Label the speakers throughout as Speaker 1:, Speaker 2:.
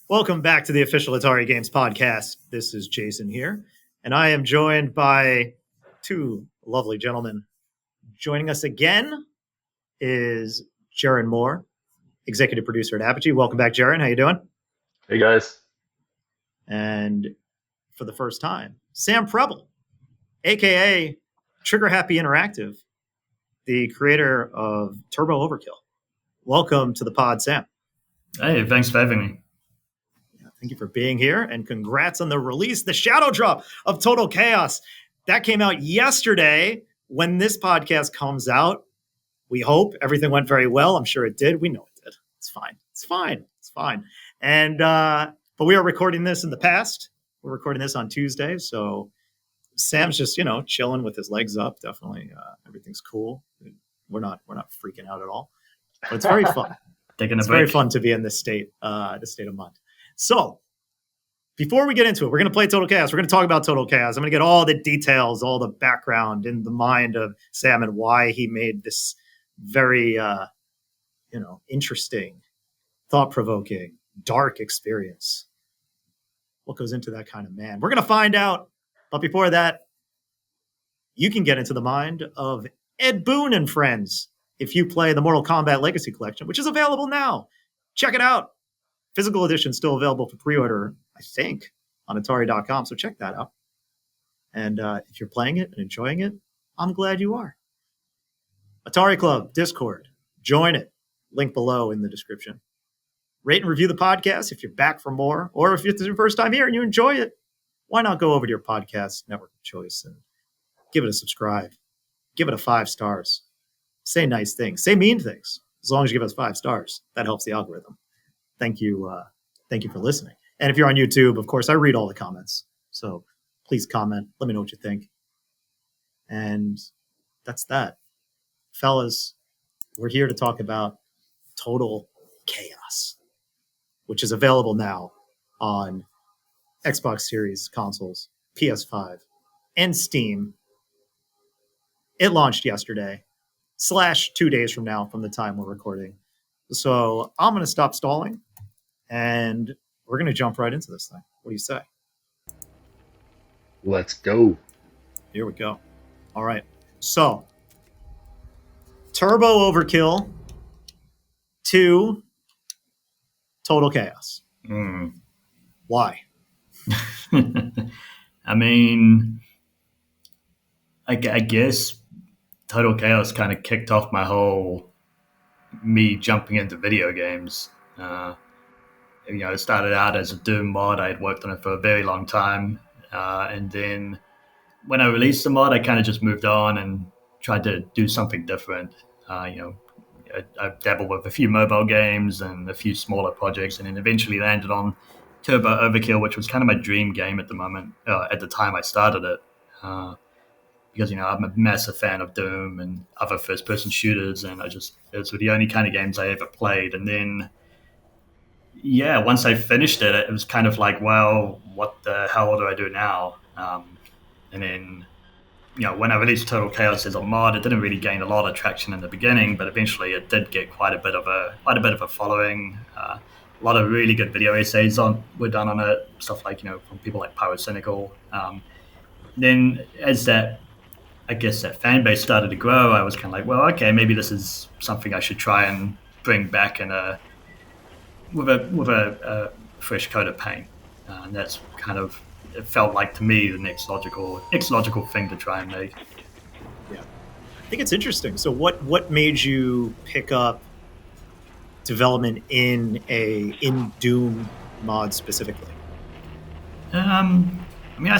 Speaker 1: Welcome back to the official Atari Games podcast. This is Jason here, and I am joined by two lovely gentlemen. Joining us again is Jeron Moore, executive producer at Apogee. Welcome back, Jeron. How you doing?
Speaker 2: Hey guys.
Speaker 1: And for the first time, Sam Prebble, aka Trigger Happy Interactive, the creator of Turbo Overkill. Welcome to the pod, Sam.
Speaker 3: Hey, thanks for having me.
Speaker 1: Thank you for being here, and congrats on the release, the shadow drop of Total Chaos. That came out yesterday. When this podcast comes out, we hope everything went very well. I'm sure it did. We know it did. It's fine. It's fine. It's fine. And but we are recording this in the past. We're recording this on Tuesday, so Sam's just chilling with his legs up. Definitely, everything's cool. We're not freaking out at all. But it's very fun. It's very fun to be in this state of mind. So, before we get into it, we're going to play Total Chaos. We're going to talk about Total Chaos. I'm going to get all the details, all the background in the mind of Sam and why he made this very, interesting, thought-provoking, dark experience. What goes into that kind of man? We're going to find out. But before that, you can get into the mind of Ed Boon and friends if you play the Mortal Kombat Legacy Collection, which is available now. Check it out. Physical edition still available for pre-order, I think, on Atari.com. So check that out. And if you're playing it and enjoying it, I'm glad you are. Atari Club, Discord, join it. Link below in the description. Rate and review the podcast if you're back for more. Or if it's your first time here and you enjoy it, why not go over to your podcast network of choice and give it a subscribe. Give it a 5 stars. Say nice things. Say mean things. As long as you give us 5 stars. That helps the algorithm. Thank you for listening. And if you're on YouTube, of course, I read all the comments. So please comment. Let me know what you think. And that's that. Fellas, we're here to talk about Total Chaos, which is available now on Xbox Series consoles, PS5, and Steam. It launched yesterday, / 2 days from now from the time we're recording. So I'm going to stop stalling, and we're going to jump right into this thing. What do you say?
Speaker 2: Let's go.
Speaker 1: Here we go. All right. So, Turbo Overkill 2 Total Chaos. Why?
Speaker 3: I mean, I guess Total Chaos kind of kicked off me jumping into video games. It started out as a Doom mod. I had worked on it for a very long time. And then when I released the mod, I kind of just moved on and tried to do something different. I dabbled with a few mobile games and a few smaller projects, and then eventually landed on Turbo Overkill, which was kind of my dream game at the moment. At the time I started it. Because, I'm a massive fan of Doom and other first-person shooters, and those were the only kind of games I ever played. And then, once I finished it, it was kind of like, well, what the hell do I do now? And then, when I released Total Chaos as a mod, it didn't really gain a lot of traction in the beginning, but eventually it did get quite a bit of a following. A lot of really good video essays were done on it, stuff like, from people like Pyrocynical. Then as that fan base started to grow, I was kind of like, well, okay, maybe this is something I should try and bring back with a fresh coat of paint. And that's kind of, it felt like to me the next logical thing to try and make.
Speaker 1: Yeah, I think it's interesting. So what made you pick up development in Doom mod specifically?
Speaker 3: I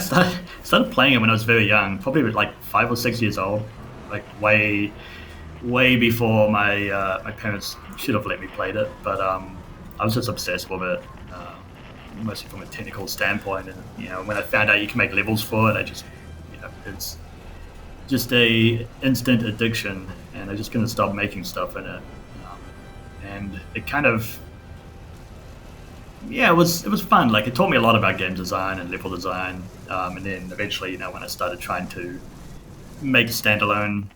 Speaker 3: started playing it when I was very young, probably like 5 or 6 years old, like way before my parents should have let me play it. But I was just obsessed with it, mostly from a technical standpoint. And when I found out you can make levels for it, it's just a instant addiction, and I just couldn't stop making stuff in it. And it kind of, it was fun. Like, it taught me a lot about game design and level design. And then eventually, when I started trying to make standalone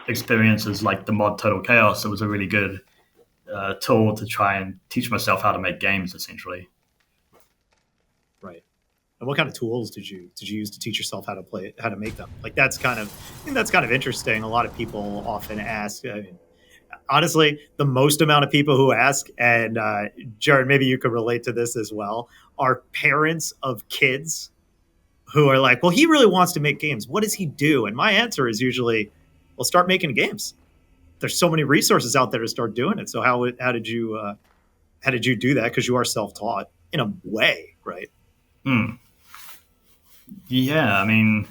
Speaker 3: experiences like the mod Total Chaos, it was a really good tool to try and teach myself how to make games, essentially.
Speaker 1: And what kind of tools did you use to teach yourself how to make them? Like that's kind of I think that's kind of interesting. A lot of people often ask. I mean, honestly, the most amount of people who ask, and Jared, maybe you could relate to this as well, are parents of kids who are like, "Well, he really wants to make games. What does he do?" And my answer is usually, "Well, start making games. There's so many resources out there to start doing it." So how did you do that? Because you are self taught in a way, right?
Speaker 3: Hmm. Yeah, I mean,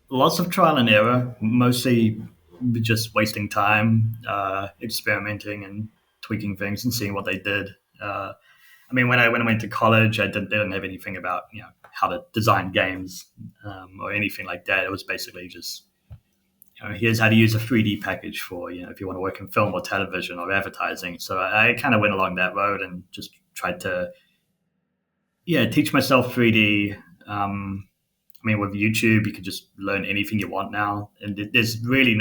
Speaker 3: lots of trial and error, mostly just wasting time, experimenting and tweaking things and seeing what they did. I mean, when I went to college, didn't have anything about how to design games or anything like that. It was basically just here's how to use a 3D package for if you want to work in film or television or advertising. So I kind of went along that road and just tried to teach myself 3D. I mean, with YouTube, you can just learn anything you want now, and there's really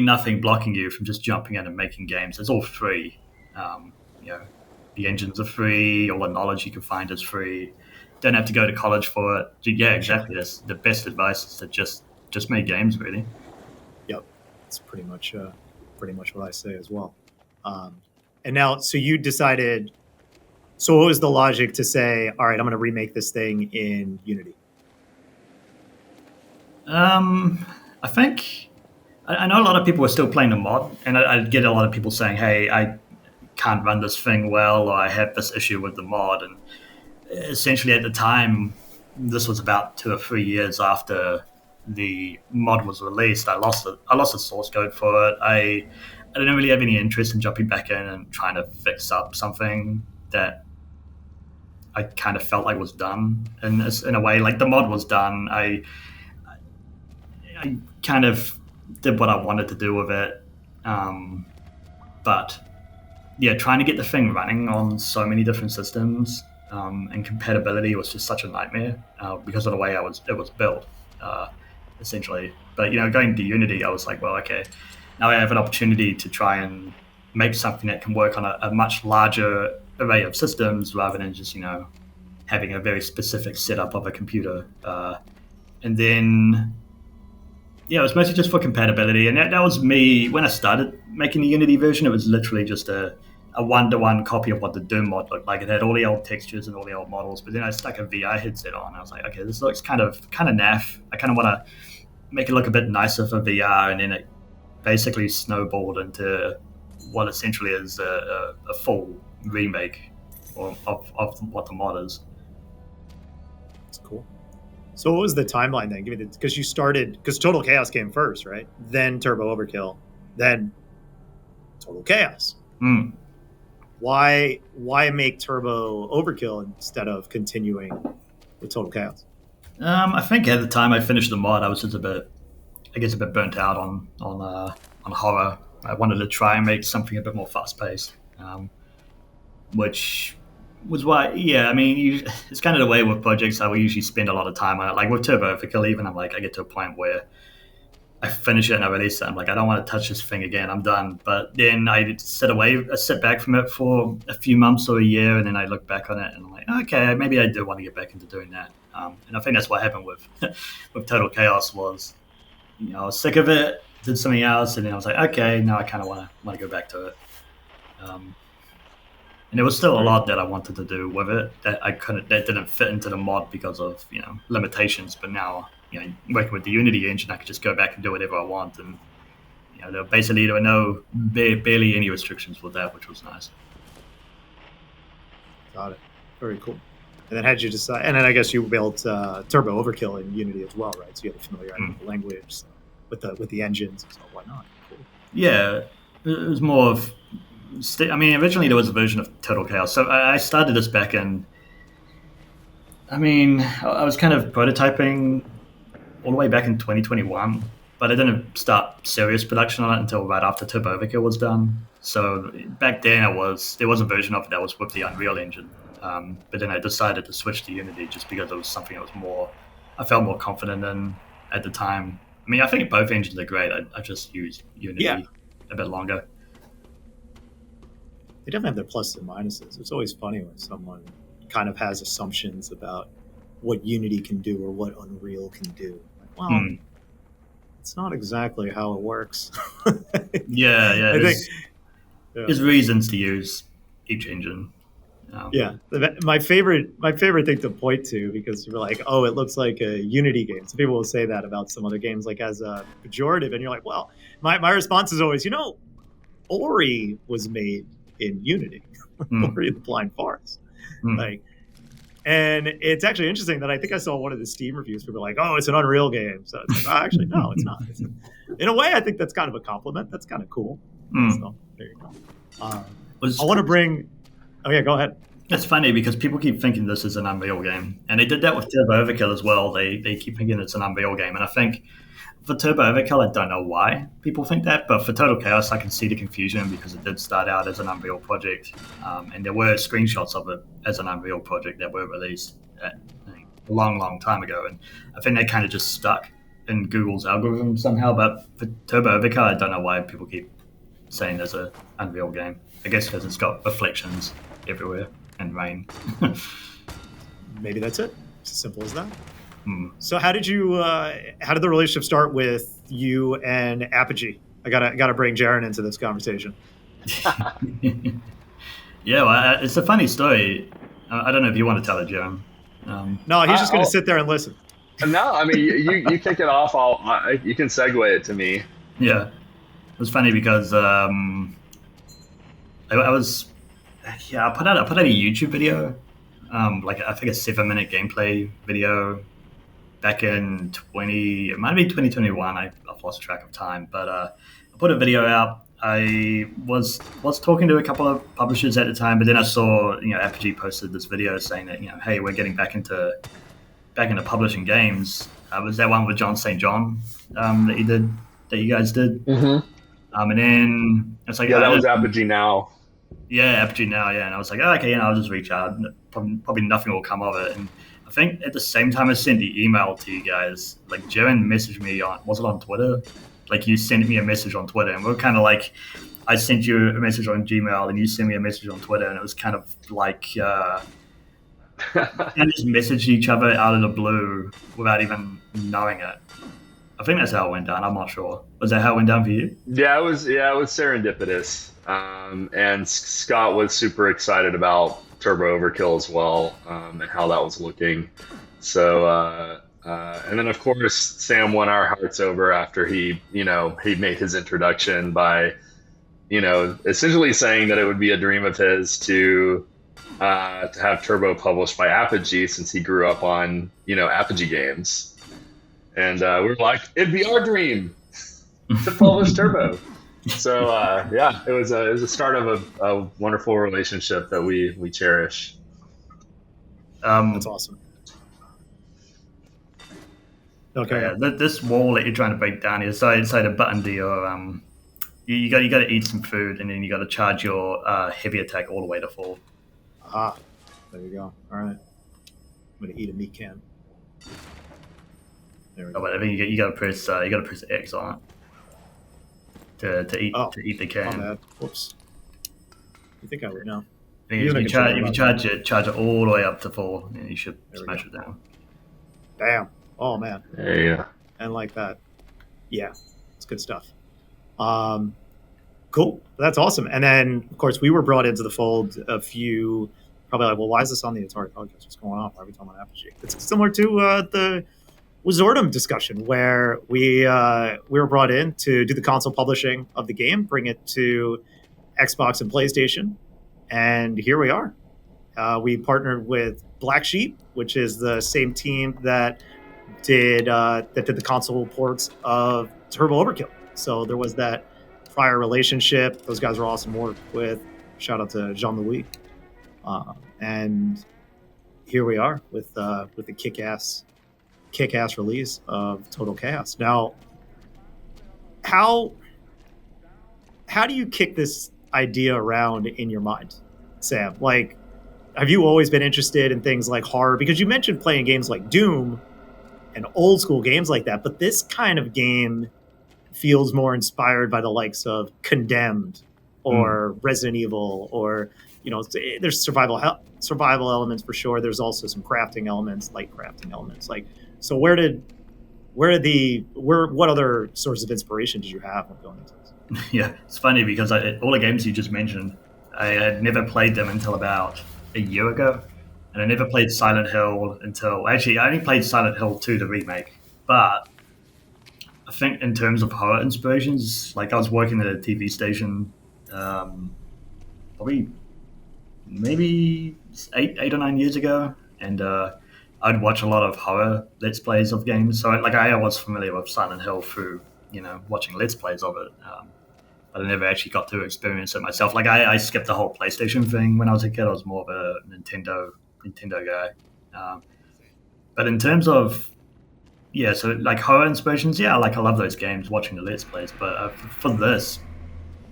Speaker 3: nothing blocking you from just jumping in and making games. It's all free. Um, you know, the engines are free. All the knowledge you can find is free. Don't have to go to college for it. Yeah, exactly. That's the best advice is to just make games, really.
Speaker 1: Yep, it's pretty much what I say as well. Um, and now, so you decided. So what was the logic to say, all right, I'm going to remake this thing in Unity?
Speaker 3: I think I know a lot of people are still playing the mod, and I get a lot of people saying, "Hey, I can't run this thing well, or I have this issue with the mod." And essentially, at the time, this was about 2 or 3 years after the mod was released. I lost the source code for it. I didn't really have any interest in jumping back in and trying to fix up something that I kind of felt like was done in a way. Like the mod was done. I kind of did what I wanted to do with it. But yeah, trying to get the thing running on so many different systems and compatibility was just such a nightmare because of the way it was built, uh, essentially. But going to Unity, I was like, well, okay, now I have an opportunity to try and make something that can work on a much larger array of systems rather than just having a very specific setup of a computer. And then it was mostly just for compatibility, and that was me when I started making the Unity version. It was literally just a one-to-one copy of what the Doom mod looked like. It had all the old textures and all the old models, but then I stuck a VR headset on. I was like, okay, this looks kind of naff. I kind of want to make it look a bit nicer for VR, and then it basically snowballed into what essentially is a full remake of what the mod is.
Speaker 1: It's cool. So what was the timeline then? Give me because you started because Total Chaos came first, right? Then Turbo Overkill, then Total Chaos.
Speaker 3: Mm.
Speaker 1: Why make Turbo Overkill instead of continuing with Total Chaos?
Speaker 3: I think at the time I finished the mod, I was just I guess, a bit burnt out on horror. I wanted to try and make something a bit more fast paced, which was why. Yeah, I mean, it's kind of the way with projects. I will usually spend a lot of time on it. Like with Turbo Overkill, even I get to a point where I finish it and I release it. I'm like, I don't want to touch this thing again. I'm done. But then I sit back from it for a few months or a year, and then I look back on it and I'm like, okay, maybe I do want to get back into doing that. And I think that's what happened with with Total Chaos was, I was sick of it, did something else, and then I was like, okay, now I kind of want to go back to it. Um, and there was still a lot that I wanted to do with it that didn't fit into the mod because of limitations. But now working with the Unity engine, I could just go back and do whatever I want, and there were barely any restrictions with that, which was nice.
Speaker 1: Got it. Very cool. And then how did you decide? And then I guess you built Turbo Overkill in Unity as well, right? So you had a familiarity with the language, with the engines, so why not? Cool.
Speaker 3: Yeah, it was more of. I mean, originally there was a version of Total Chaos, so I started this back in. I mean, I was kind of prototyping all the way back in 2021, but I didn't start serious production on it until right after Turbo Overkill was done. So back then, there was a version of it that was with the Unreal Engine, but then I decided to switch to Unity just because it was something that was I felt more confident in at the time. I mean, I think both engines are great. I just used Unity a bit longer.
Speaker 1: They definitely have their pluses and minuses. It's always funny when someone kind of has assumptions about what Unity can do or what Unreal can do. Like, well,
Speaker 3: Hmm.
Speaker 1: it's not exactly how it works.
Speaker 3: Yeah, yeah.
Speaker 1: I think, yeah.
Speaker 3: There's reasons to use each engine.
Speaker 1: Yeah, my favorite thing to point to, because you're like, oh, it looks like a Unity game. Some people will say that about some other games, like as a pejorative, and you're like, well, my response is always, Ori was made in Unity,
Speaker 3: Hmm.
Speaker 1: Ori and the Blind Forest,
Speaker 3: Hmm.
Speaker 1: like, and it's actually interesting that I think I saw one of the Steam reviews. People were like, oh, it's an Unreal game, so it's like, oh, actually, no, it's not. In a way, I think that's kind of a compliment. That's kind of cool.
Speaker 3: Hmm.
Speaker 1: So there you go. I
Speaker 3: Was
Speaker 1: want to bring. Oh yeah, go ahead.
Speaker 3: It's funny because people keep thinking this is an Unreal game, and they did that with Turbo Overkill as well. They keep thinking it's an Unreal game, and I think for Turbo Overkill, I don't know why people think that, but for Total Chaos, I can see the confusion because it did start out as an Unreal project, and there were screenshots of it as an Unreal project that were released a long time ago, and I think they kind of just stuck in Google's algorithm somehow. But for Turbo Overkill, I don't know why people keep saying there's an Unreal game. I guess because it's got reflections everywhere and rain.
Speaker 1: Maybe that's it. It's as simple as that.
Speaker 3: Hmm.
Speaker 1: So how did the relationship start with you and Apogee? I gotta bring Jeron into this conversation.
Speaker 3: Yeah, well, it's a funny story. I don't know if you want to tell it, Jeron.
Speaker 1: No, he's just gonna
Speaker 2: I'll
Speaker 1: sit there and listen.
Speaker 2: no. I mean, you kick it off. You can segue it to me.
Speaker 3: Yeah, it was funny because I was I put out a YouTube video, like I think a 7 minute gameplay video back in it might be 2021. I've lost track of time, but I put a video out. I was talking to a couple of publishers at the time, but then I saw Apogee posted this video saying that hey, we're getting back into publishing games. Was that one with John St. John that you guys did?
Speaker 2: Mm-hmm.
Speaker 3: And then it's like
Speaker 2: Yeah, that was Apogee now.
Speaker 3: yeah, Apogee now, yeah. And I was like, oh, okay, I'll just reach out. Probably nothing will come of it. And I think at the same time I sent the email to you guys, like Jeron messaged me was it on Twitter? Like you sent me a message on Twitter, and we are kind of like, I sent you a message on Gmail, and you sent me a message on Twitter, and it was kind of like and just messaged each other out of the blue without even knowing it. I think that's how it went down. I'm not sure. Was that how it went down for you?
Speaker 2: Yeah, it was serendipitous. And Scott was super excited about Turbo Overkill as well, and how that was looking. So, and then of course Sam won our hearts over after he made his introduction by, essentially saying that it would be a dream of his to have Turbo published by Apogee, since he grew up on Apogee games. And we were like, it'd be our dream to publish Turbo. So yeah, it was a start of a wonderful relationship that we cherish.
Speaker 1: That's awesome. Okay.
Speaker 3: Yeah, this wall that you're trying to break down here, so the button to your you got to eat some food, and then you got to charge your heavy attack all the way to full.
Speaker 1: Aha, there you go. All right, I'm gonna eat a meat can. There we go.
Speaker 3: But I think you got to press X on it to eat the can.
Speaker 1: My bad. Whoops. You think I would know?
Speaker 3: If you charge it all the way up to full, you should smash it down.
Speaker 1: Damn. Oh man.
Speaker 2: Yeah.
Speaker 1: And like that. Yeah, it's good stuff. Cool. That's awesome. And then, of course, we were brought into the fold probably like, well, why is this on the Atari podcast? What's going on? Why are we talking about Apogee? It's similar to the Wizardum discussion, where we were brought in to do the console publishing of the game, bring it to Xbox and PlayStation, and here we are. We partnered with Black Sheep, which is the same team that did the console ports of Turbo Overkill. So there was that prior relationship. Those guys were awesome to work with. Shout out to Jean-Louis. And here we are with the kick-ass release of Total Chaos. Now, how do you kick this idea around in your mind, Sam? Like, have you always been interested in things like horror? Because you mentioned playing games like Doom and old school games like that, but this kind of game feels more inspired by the likes of Condemned or Resident Evil, or there's survival elements for sure. There's also some crafting elements, light crafting elements. Like, so what other sources of inspiration did you have when going into this?
Speaker 3: Yeah, it's funny because all the games you just mentioned, I had never played them until about a year ago, and I never played Silent Hill until I only played Silent Hill 2, the remake. But I think in terms of horror inspirations, like I was working at a TV station, probably maybe 8 or 9 years ago, and I'd watch a lot of horror Let's Plays of games. So I was familiar with Silent Hill through watching Let's Plays of it. But I never actually got to experience it myself. Like I skipped the whole PlayStation thing when I was a kid. I was more of a Nintendo guy. But in terms of so like horror inspirations, I love those games, watching the Let's Plays. But for this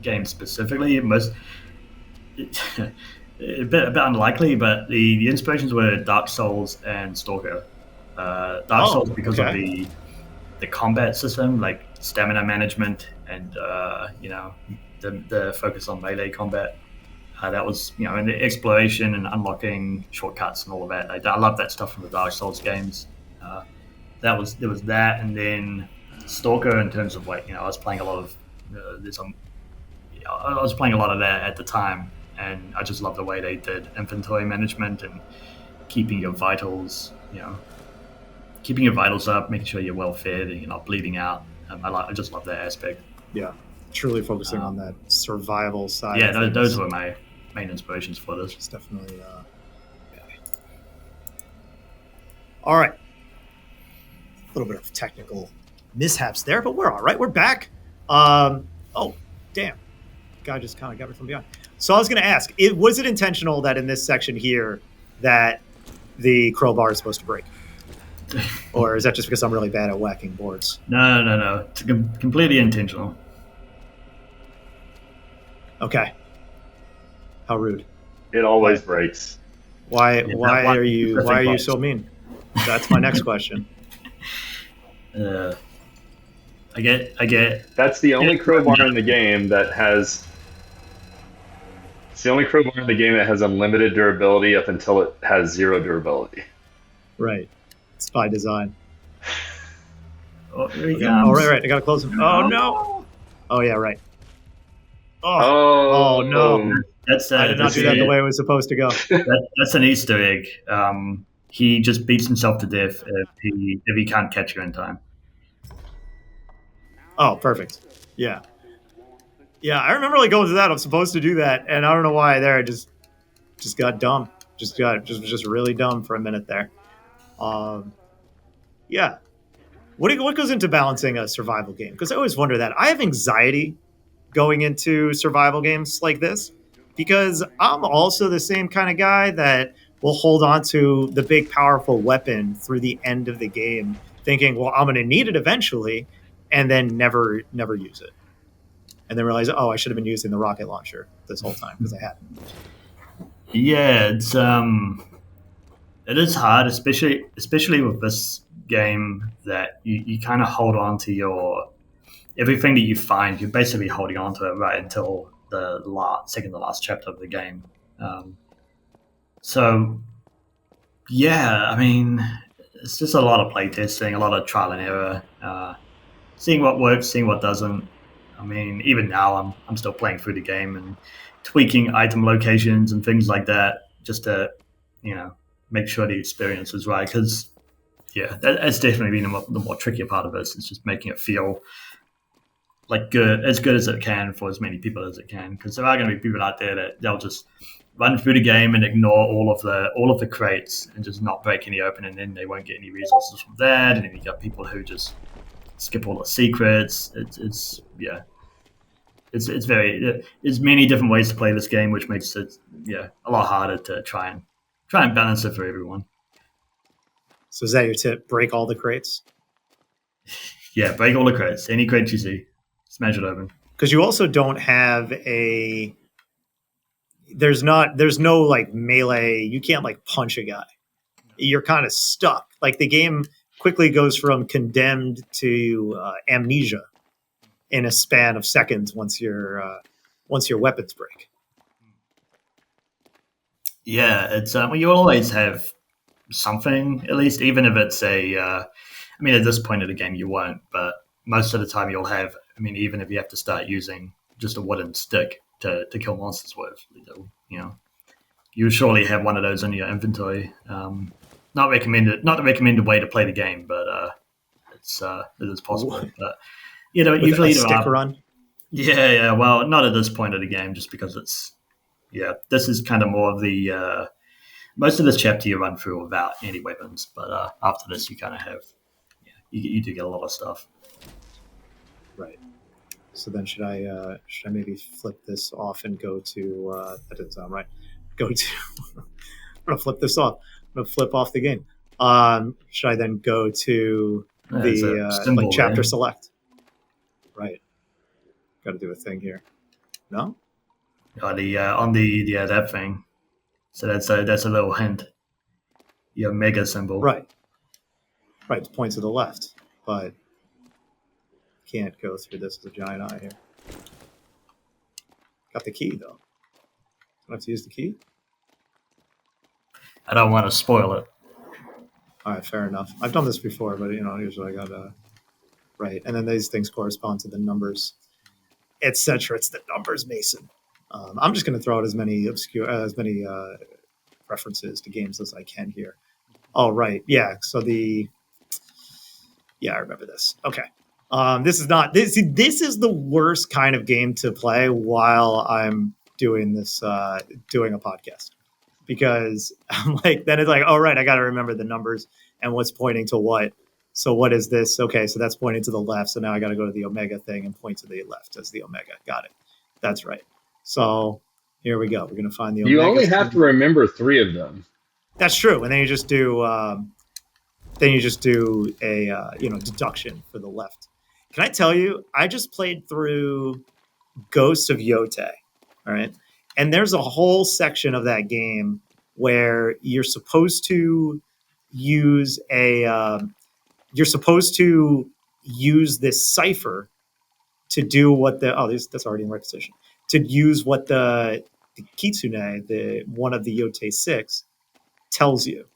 Speaker 3: game specifically, a bit unlikely. But the inspirations were Dark Souls and Stalker. Dark Souls because of the combat system, like stamina management, and the focus on melee combat. That was and the exploration and unlocking shortcuts and all of that. I love that stuff from the Dark Souls games. There was that, and then Stalker in terms of I was playing a lot of I was playing a lot of that at the time, and I just love the way they did inventory management and keeping your vitals up, making sure you're well fed and you're not bleeding out. I just love that aspect.
Speaker 1: Yeah, truly focusing on that survival side.
Speaker 3: Yeah, those were my main inspirations for this.
Speaker 1: It's definitely. All right. A little bit of technical mishaps there, but we're all right. We're back. Oh, damn. Guy just kind of got me from behind. So I was going to ask, was it intentional that in this section here that the crowbar is supposed to break? Or is that just because I'm really bad at whacking boards?
Speaker 3: No. It's completely intentional.
Speaker 1: Okay. How rude.
Speaker 2: It always breaks.
Speaker 1: Why are you so mean? That's my next question.
Speaker 3: I get.
Speaker 2: That's the only crowbar in the game that has. It's the only crowbar in the game that has unlimited durability up until it has 0 durability.
Speaker 1: Right. It's by design.
Speaker 3: Oh,
Speaker 1: right. I gotta close them. Oh no. Oh yeah, right.
Speaker 2: Oh
Speaker 1: no. I did not do that the way it was supposed to go.
Speaker 3: That's an Easter egg. He just beats himself to death if he can't catch you in time.
Speaker 1: Oh, perfect. Yeah. Yeah, I remember going through that. I'm supposed to do that, and I don't know why there. I just got dumb. Just really dumb for a minute there. Yeah. What goes into balancing a survival game? Because I always wonder that. I have anxiety going into survival games like this because I'm also the same kind of guy that will hold on to the big, powerful weapon through the end of the game, thinking, well, I'm going to need it eventually, and then never use it. And then realize, I should have been using the rocket launcher this whole time because I hadn't.
Speaker 3: Yeah, it is hard, especially with this game that you kind of hold on to your everything that you find. You're basically holding on to it right until the second to last chapter of the game. So, yeah, I mean, it's just a lot of playtesting, a lot of trial and error, seeing what works, seeing what doesn't. I mean, even now, I'm still playing through the game and tweaking item locations and things like that, just to, make sure the experience is right. Because, that's definitely been the more trickier part of this. It's just making it feel like as good as it can for as many people as it can. Because there are going to be people out there that they'll just run through the game and ignore all of the crates and just not break any open, and then they won't get any resources from that. And then you got people who just skip all the secrets. It's there's many different ways to play this game, which makes it a lot harder to try and balance it for everyone.
Speaker 1: So is that your tip? Break all the crates?
Speaker 3: Yeah, break all the crates. Any crate you see, smash it open.
Speaker 1: Because you also don't have there's no like melee. You can't like punch a guy. You're kind of stuck. Like the game quickly goes from condemned to amnesia in a span of seconds once you're once your weapons break.
Speaker 3: Yeah, it's you'll always have something, at least, even if it's a. I mean, at this point of the game, you won't, but most of the time you'll have. I mean, even if you have to start using just a wooden stick to kill monsters with, you surely have one of those in your inventory. Not the recommended way to play the game, but it is possible. But
Speaker 1: With
Speaker 3: usually
Speaker 1: a stick run.
Speaker 3: Yeah. Well, not at this point of the game, just because it's this is kind of more of the most of this chapter you run through without any weapons, but after this you kind of have you do get a lot of stuff.
Speaker 1: Right. So then should I maybe flip this off and go to that didn't sound right. Go to I'm gonna flip this off. I'm gonna flip off the game. Should I then go to the chapter select? Right. Got to do a thing here. No?
Speaker 3: On that thing. So that's a little hint. Your mega symbol.
Speaker 1: Right. Right. It points to the left, but can't go through this as a giant eye here. Got the key though. Do I have to use the key?
Speaker 3: I don't want to spoil it.
Speaker 1: All right, fair enough. I've done this before, but usually I got right. And then these things correspond to the numbers, etc. It's the numbers, Mason. I'm just going to throw out as many references to games as I can here. Oh, right. Yeah. So I remember this. Okay. This is not this. This is the worst kind of game to play while I'm doing this, doing a podcast, because I'm like, then it's like, oh, right, I got to remember the numbers and what's pointing to what. So what is this? Okay, so that's pointing to the left. So now I got to go to the omega thing and point to the left as the omega. Got it. That's right. So here we go. We're going to find the omega.
Speaker 2: You only have to remember 3 of them.
Speaker 1: That's true. And then you just do a deduction for the left. Can I tell you, I just played through Ghosts of Yote. All right. And there's a whole section of that game where you're supposed to use this cipher to do what that's already in right position, to use what the Kitsune, one of the Yote 6, tells you.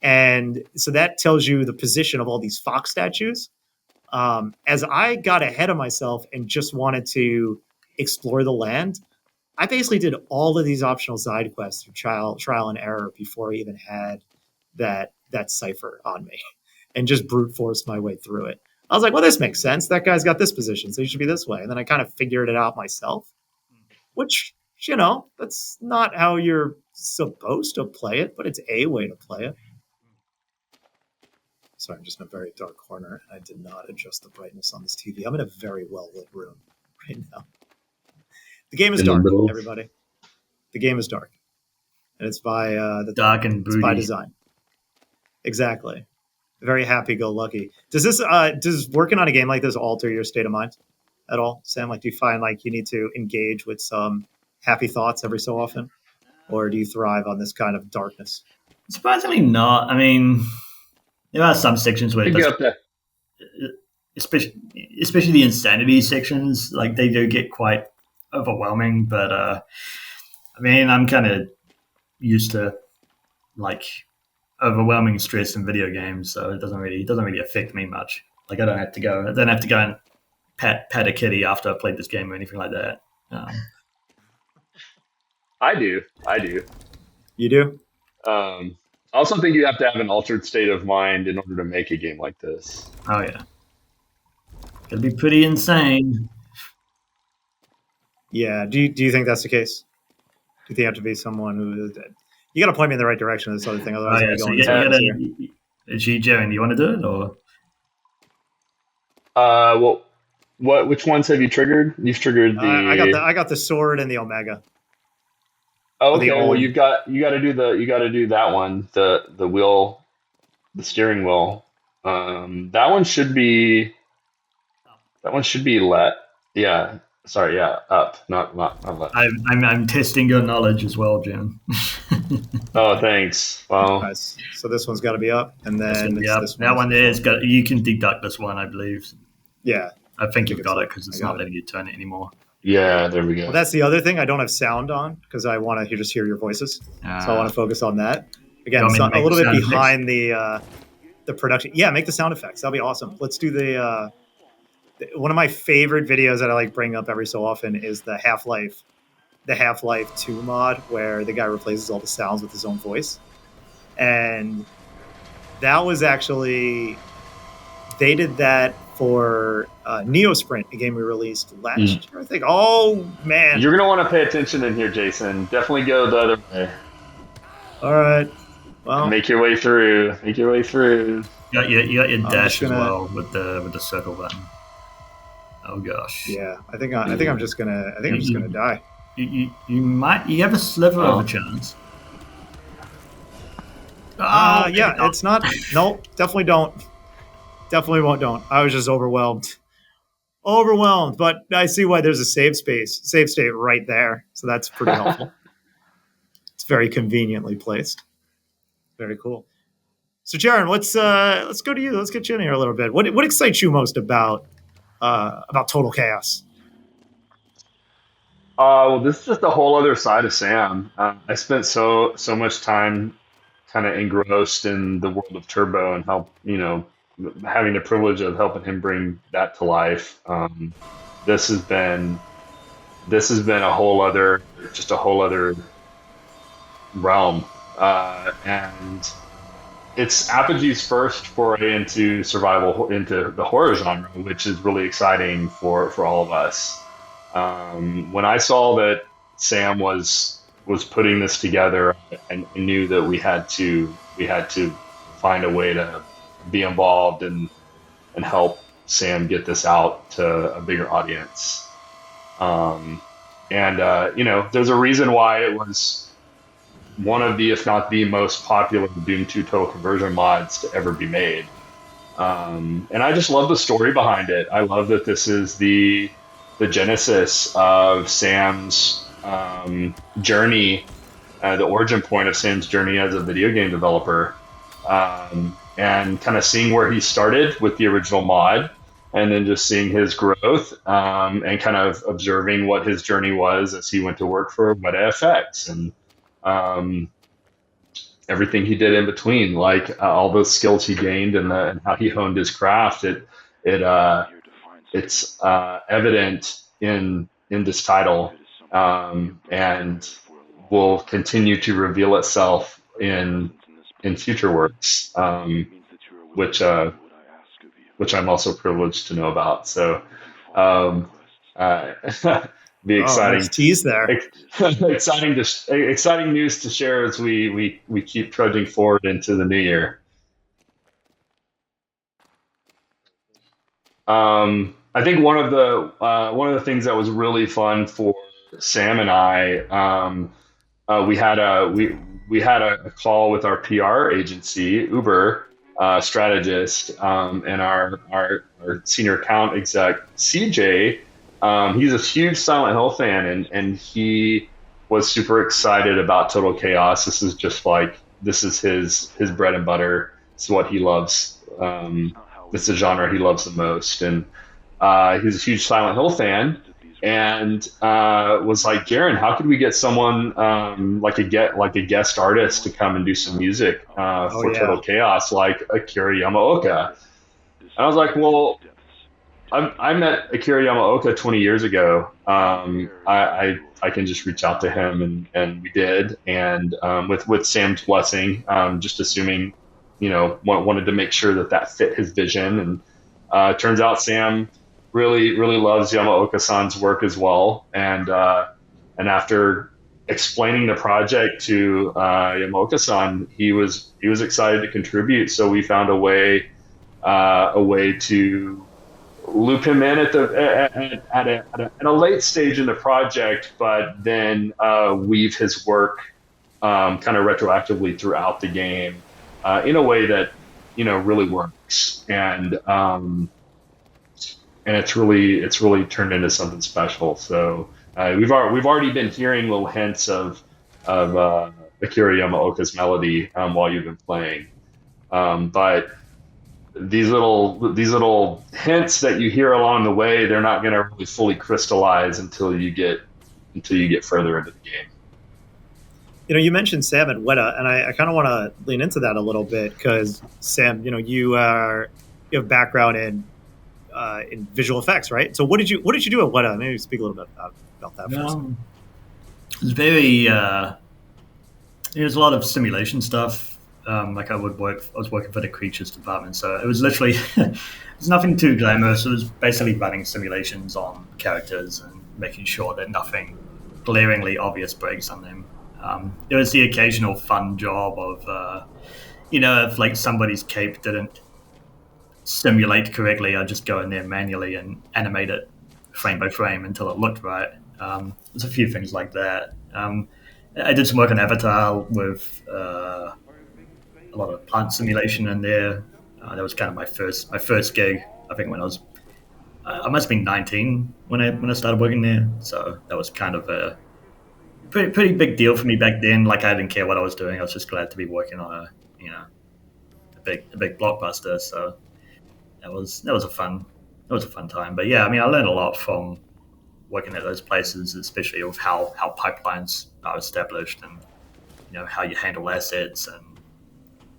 Speaker 1: And so that tells you the position of all these fox statues. As I got ahead of myself and just wanted to explore the land, I basically did all of these optional side quests through trial and error before I even had that cipher on me, and just brute forced my way through it. I was like, well, this makes sense. That guy's got this position, so he should be this way. And then I kind of figured it out myself, which, that's not how you're supposed to play it, but it's a way to play it. Sorry, I'm just in a very dark corner, and I did not adjust the brightness on this TV. I'm in a very well-lit room right now. The game is dark, everybody. The game is dark. And it's by
Speaker 3: dark and broody.
Speaker 1: It's by design. Exactly. Very happy-go-lucky. Does working on a game like this alter your state of mind at all, Sam? Like, do you find like you need to engage with some happy thoughts every so often? Or do you thrive on this kind of darkness?
Speaker 3: Surprisingly not. I mean, there are some sections where especially the insanity sections, like they do get quite overwhelming, but I mean, I'm kind of used to like overwhelming stress in video games, so it doesn't really affect me much. Like I don't have to go and pat a kitty after I played this game or anything like that.
Speaker 2: I do.
Speaker 1: You do?
Speaker 2: I also think you have to have an altered state of mind in order to make a game like this.
Speaker 3: Oh yeah, it'll be pretty insane.
Speaker 1: Yeah. Do you think that's the case? Do you think you have to be someone who you got to point me in the right direction? This other thing, otherwise,
Speaker 3: Jeron, you want to do it or?
Speaker 2: Well, which ones have you triggered? You've triggered the.
Speaker 1: I got the sword and the omega.
Speaker 2: Oh, okay. Well, you got to do that one. The wheel, the steering wheel. That one should be yeah. Sorry, yeah, up, not left.
Speaker 3: I'm testing your knowledge as well, Jim.
Speaker 2: Oh, thanks. Well,
Speaker 1: nice. So this one's got to be up, and then
Speaker 3: that one there's you can deduct this one, I believe.
Speaker 1: Yeah,
Speaker 3: I think you've got it because it's not letting you turn it anymore.
Speaker 2: Yeah, there we go.
Speaker 1: Well, that's the other thing. I don't have sound on because I want to just hear your voices. So I want to focus on that. Again,
Speaker 3: You want me to
Speaker 1: a
Speaker 3: make
Speaker 1: little
Speaker 3: the
Speaker 1: bit
Speaker 3: sound effects?
Speaker 1: behind the production. Yeah, make the sound effects. That'll be awesome. Let's do one of my favorite videos that I like bring up every so often is the Half-Life 2 mod where the guy replaces all the sounds with his own voice. And that was actually, they did that for Neosprint, a game we released last year, I think. Oh, man.
Speaker 2: You're going to want to pay attention in here, Jason. Definitely go the other way.
Speaker 1: All right. Well,
Speaker 2: Make your way through. Make your way through.
Speaker 3: You got your dash
Speaker 1: gonna,
Speaker 3: as well with the circle button. Oh gosh.
Speaker 1: Yeah, I think I'm just gonna die.
Speaker 3: You have a sliver of a chance.
Speaker 1: Yeah, it's not. Nope, definitely don't. Definitely don't. I was just overwhelmed. But I see why there's a save state right there. So that's pretty helpful. It's very conveniently placed. Very cool. So, Jeron, let's go to you. Let's get you in here a little bit. What excites you most about Total Chaos?
Speaker 2: Well, this is just a whole other side of Sam. I spent so much time kind of engrossed in the world of Turbo and having the privilege of helping him bring that to life. This has been a whole other realm, and it's Apogee's first foray into into the horror genre, which is really exciting for all of us. When I saw that Sam was putting this together, I knew that we had to find a way to be involved and help Sam get this out to a bigger audience. There's a reason why it was one of the, if not the most popular Doom 2 Total Conversion mods to ever be made. And I just love the story behind it. I love that this is the genesis of Sam's journey, the origin point of Sam's journey as a video game developer, and kind of seeing where he started with the original mod, and then just seeing his growth, and kind of observing what his journey was as he went to work for Meta FX and everything he did in between, like all those skills he gained and how he honed his craft. It's evident in this title, and will continue to reveal itself in future works, which I'm also privileged to know about. So be exciting.
Speaker 1: Nice tease there.
Speaker 2: Exciting news to share as we keep trudging forward into the new year. I think one of the things that was really fun for Sam and I, we had a call with our PR agency, Uber strategist, and our senior account exec, CJ. He's a huge Silent Hill fan, and he was super excited about Total Chaos. This is his bread and butter. It's what he loves. It's the genre he loves the most, and he's a huge Silent Hill fan, and was like, Jeron, how could we get someone like a guest artist to come and do some music for Total Chaos, like Akira Yamaoka? And I was like, well, I met Akira Yamaoka 20 years ago. I can just reach out to him, and we did, and with Sam's blessing, just assuming, wanted to make sure that fit his vision, and turns out Sam really loves Yamaoka-san's work as well, and after explaining the project to Yamaoka-san, he was excited to contribute. So we found a way to loop him in at a late stage in the project, but then weave his work kind of retroactively throughout the game in a way that really works, and it's really turned into something special. So we've already been hearing little hints of Akira Yamaoka's melody while you've been playing, but these little hints that you hear along the way, they're not going to really fully crystallize until you get further into the game.
Speaker 1: You mentioned Sam and Weta, and I kind of want to lean into that a little bit because Sam, you have background in visual effects, right? So what did you do at Weta? Maybe speak a little bit about that for us.
Speaker 3: It's very there's a lot of simulation stuff. Like I was working for the creatures department, so it was literally it's nothing too glamorous. It was basically running simulations on characters and making sure that nothing glaringly obvious breaks on them. There was the occasional fun job of if like somebody's cape didn't simulate correctly, I'd just go in there manually and animate it frame by frame until it looked right. There's a few things like that. I did some work on Avatar with a lot of plant simulation in there. That was kind of my first gig. I think when I must have been 19 when I started working there. So that was kind of a pretty big deal for me back then. Like I didn't care what I was doing. I was just glad to be working on a big blockbuster. So that was a fun time. But yeah, I mean, I learned a lot from working at those places, especially with how pipelines are established and how you handle assets and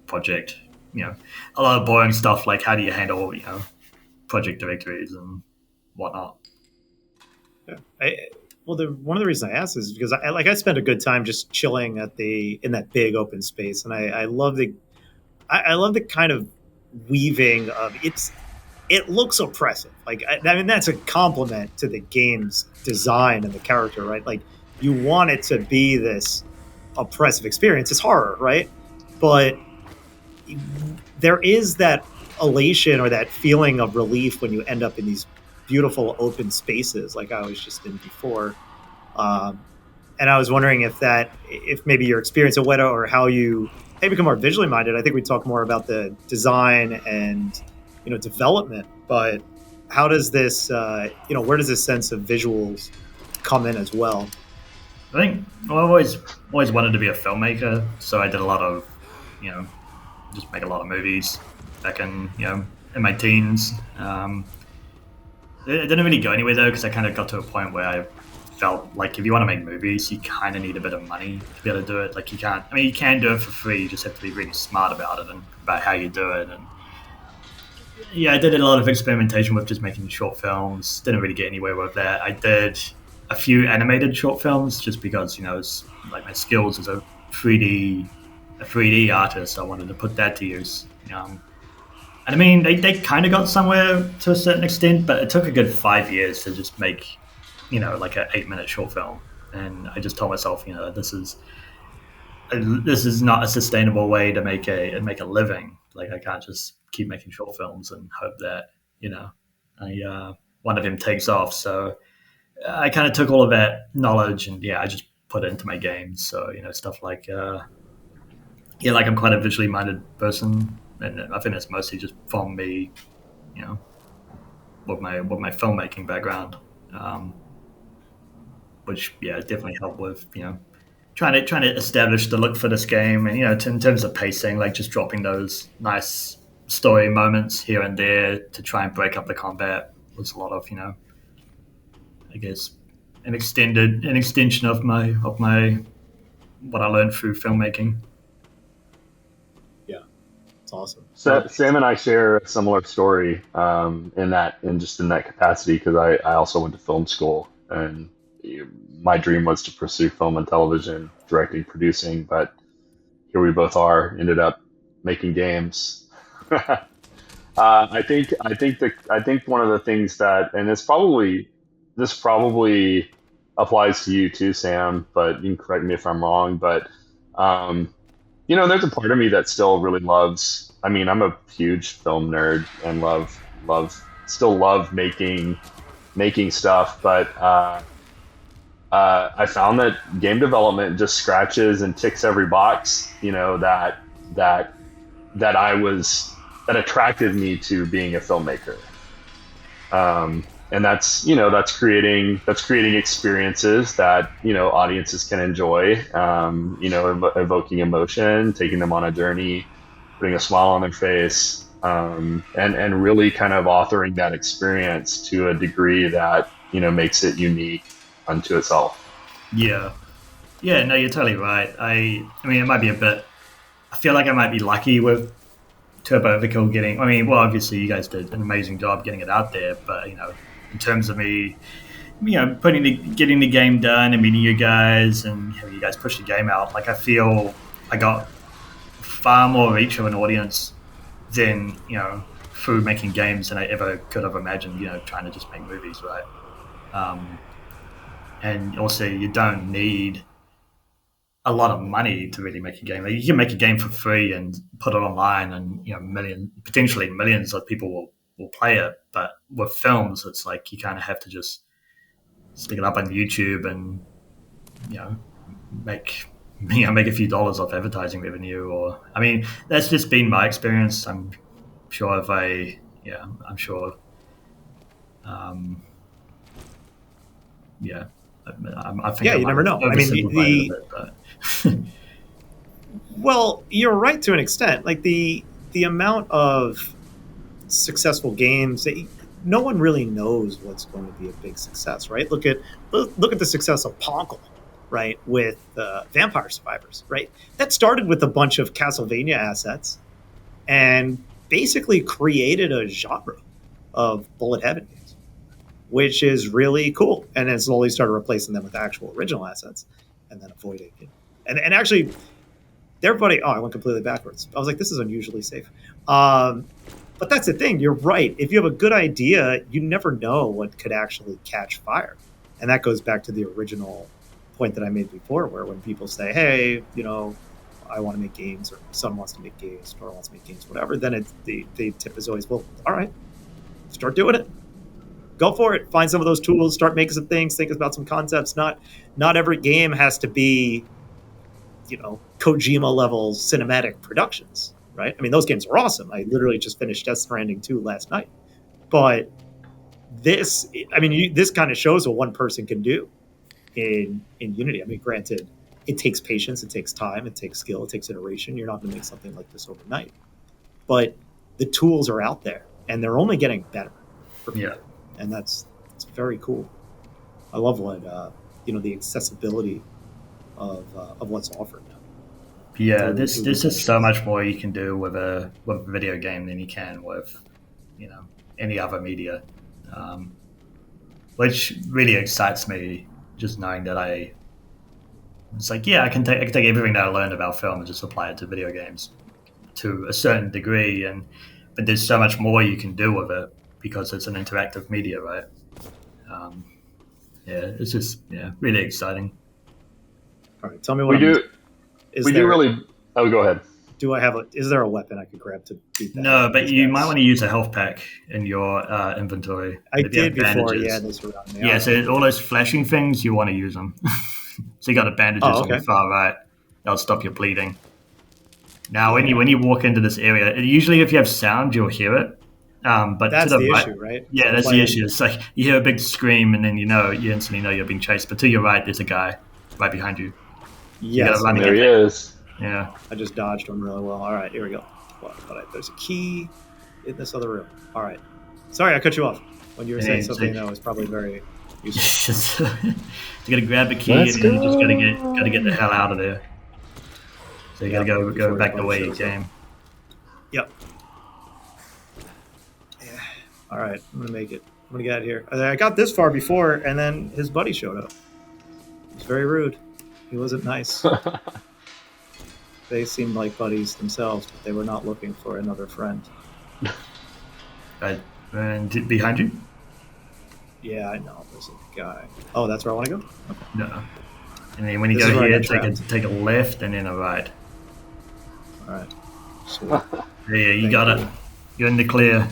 Speaker 3: project. A lot of boring stuff like how do you handle project directories and whatnot.
Speaker 1: Yeah. One of the reasons I asked is because I spent a good time just chilling in that big open space, and I love the kind of weaving of it looks oppressive. Like I mean, that's a compliment to the game's design and the character, right? Like you want it to be this oppressive experience. It's horror, right? But there is that elation or that feeling of relief when you end up in these beautiful open spaces like I was just in before. And I was wondering if maybe your experience at Weta or how you become more visually minded. I think we talk more about the design and development, but how does this where does this sense of visuals come in as well?
Speaker 3: I think I always wanted to be a filmmaker, so I did a lot of just make a lot of movies back in in my teens. It didn't really go anywhere though, because I kind of got to a point where I felt like if you want to make movies, you kind of need a bit of money to be able to do it. Like you can do it for free. You just have to be really smart about it and about how you do it. And yeah, I did a lot of experimentation with just making short films. Didn't really get anywhere with that. I did a few animated short films just because it's like my skills as a 3D artist. I wanted to put that to use. And I mean, they kind of got somewhere to a certain extent, but it took a good 5 years to just make, like an 8-minute short film. And I just told myself, this is not a sustainable way to make a living. Like I can't just keep making short films and hope that, one of them takes off. So I kind of took all of that knowledge and I just put it into my games. So, stuff like, like I'm quite a visually minded person. And I think that's mostly just from me, with my filmmaking background, which definitely helped with trying to establish the look for this game, and in terms of pacing, like just dropping those nice story moments here and there to try and break up the combat was a lot of I guess an extension of my what I learned through filmmaking.
Speaker 1: It's awesome.
Speaker 2: So Sam and I share a similar story in that capacity, because I also went to film school, and my dream was to pursue film and television, directing, producing, but here we both are, ended up making games. I think one of the things that, and this probably applies to you too, Sam, but you can correct me if I'm wrong, but there's a part of me that still really loves. I mean, I'm a huge film nerd and still love making stuff, but I found that game development just scratches and ticks every box, that attracted me to being a filmmaker. And that's creating experiences that audiences can enjoy, evoking emotion, taking them on a journey, putting a smile on their face, and really kind of authoring that experience to a degree that makes it unique unto itself.
Speaker 3: Yeah. Yeah, no, you're totally right. I mean, it might be a bit. I feel like I might be lucky with Turbo Overkill getting. I mean, well, obviously you guys did an amazing job getting it out there, but in terms of me, getting the game done and meeting you guys, and you guys push the game out. Like, I feel I got far more reach of an audience than through making games than I ever could have imagined. Trying to just make movies, right? And also, you don't need a lot of money to really make a game. Like, you can make a game for free and put it online, and potentially millions of people will play it. But with films, it's like you kind of have to just stick it up on YouTube and make make a few dollars off advertising revenue. Or, I mean, that's just been my experience. I'm sure I'm sure. I think
Speaker 1: you never know. I mean, well, you're right to an extent. Like the amount of successful games, no one really knows what's going to be a big success, right? Look at the success of Ponkel, right, with Vampire Survivors, right? That started with a bunch of Castlevania assets and basically created a genre of bullet heaven games, which is really cool. And then slowly started replacing them with actual original assets and then avoiding it. And actually, everybody, I went completely backwards. I was like, this is unusually safe. But that's the thing. You're right. If you have a good idea, you never know what could actually catch fire. And that goes back to the original point that I made before, where when people say, hey, I want to make games, or son wants to make games, daughter wants to make games, whatever, then the tip is always, well, all right, start doing it. Go for it. Find some of those tools, start making some things, think about some concepts. Not every game has to be, Kojima level cinematic productions, right? I mean, those games are awesome. I literally just finished Death Stranding 2 last night. But this kind of shows what one person can do in Unity. I mean, granted, it takes patience, it takes time, it takes skill, it takes iteration. You're not going to make something like this overnight. But the tools are out there, and they're only getting better for people. Yeah. And it's very cool. I love what the accessibility of what's offered now.
Speaker 3: Yeah, there's just so much more you can do with a video game than you can with any other media, which really excites me. Just knowing that it's like, I can take everything that I learned about film and just apply it to video games to a certain degree, but there's so much more you can do with it because it's an interactive media, right? It's just really exciting.
Speaker 1: All right, tell me what
Speaker 2: Oh, go ahead.
Speaker 1: Is there a weapon I could grab to beat that?
Speaker 3: No, but you might want to use a health pack in your inventory.
Speaker 1: I did before, those around me.
Speaker 3: Yeah, so all those flashing things, you want to use them. So you got the bandages on the far right. That'll stop your bleeding. Now, when you walk into this area, usually if you have sound, you'll hear it. But
Speaker 1: that's
Speaker 3: to the
Speaker 1: issue, right?
Speaker 3: Yeah, that's the issue. It's like you hear a big scream, and then you instantly know you're being chased. But to your right, there's a guy right behind you.
Speaker 1: Yes,
Speaker 2: there he is.
Speaker 3: Yeah,
Speaker 1: I just dodged him really well. All right, here we go. There's a key in this other room. All right, sorry I cut you off when you were saying something that was probably very useful.
Speaker 3: You gotta grab the key and then you just gotta get the hell out of there. So you gotta go back the way you came.
Speaker 1: Yep. Yeah. All right, I'm gonna make it. I'm gonna get out of here. I got this far before, and then his buddy showed up. He was very rude. He wasn't nice. They seemed like buddies themselves, but they were not looking for another friend.
Speaker 3: And behind you?
Speaker 1: Yeah, I know. There's a guy. Oh, that's where I want to go? Okay.
Speaker 3: No. And then when you go here, take a left and then a right.
Speaker 1: All right. Sweet.
Speaker 3: Yeah, you got it. You're in the clear,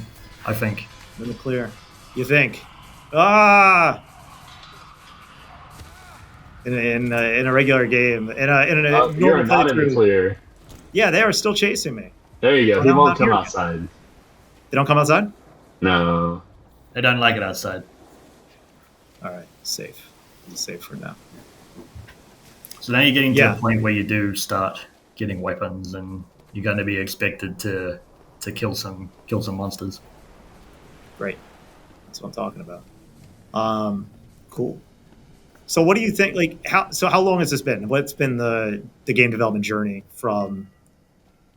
Speaker 3: I think.
Speaker 1: In the clear. You think? Ah! In a regular game, in a
Speaker 2: you're not in the clear.
Speaker 1: Yeah, they are still chasing me.
Speaker 2: There you go. He won't come outside.
Speaker 1: They don't come outside?
Speaker 2: No.
Speaker 3: They don't like it outside.
Speaker 1: All right, safe. It's safe for now.
Speaker 3: So now you're getting to a point where you do start getting weapons, and you're going to be expected to to kill some monsters.
Speaker 1: Right. That's what I'm talking about. Cool. So what do you think? Like, how long has this been? What's been the game development journey from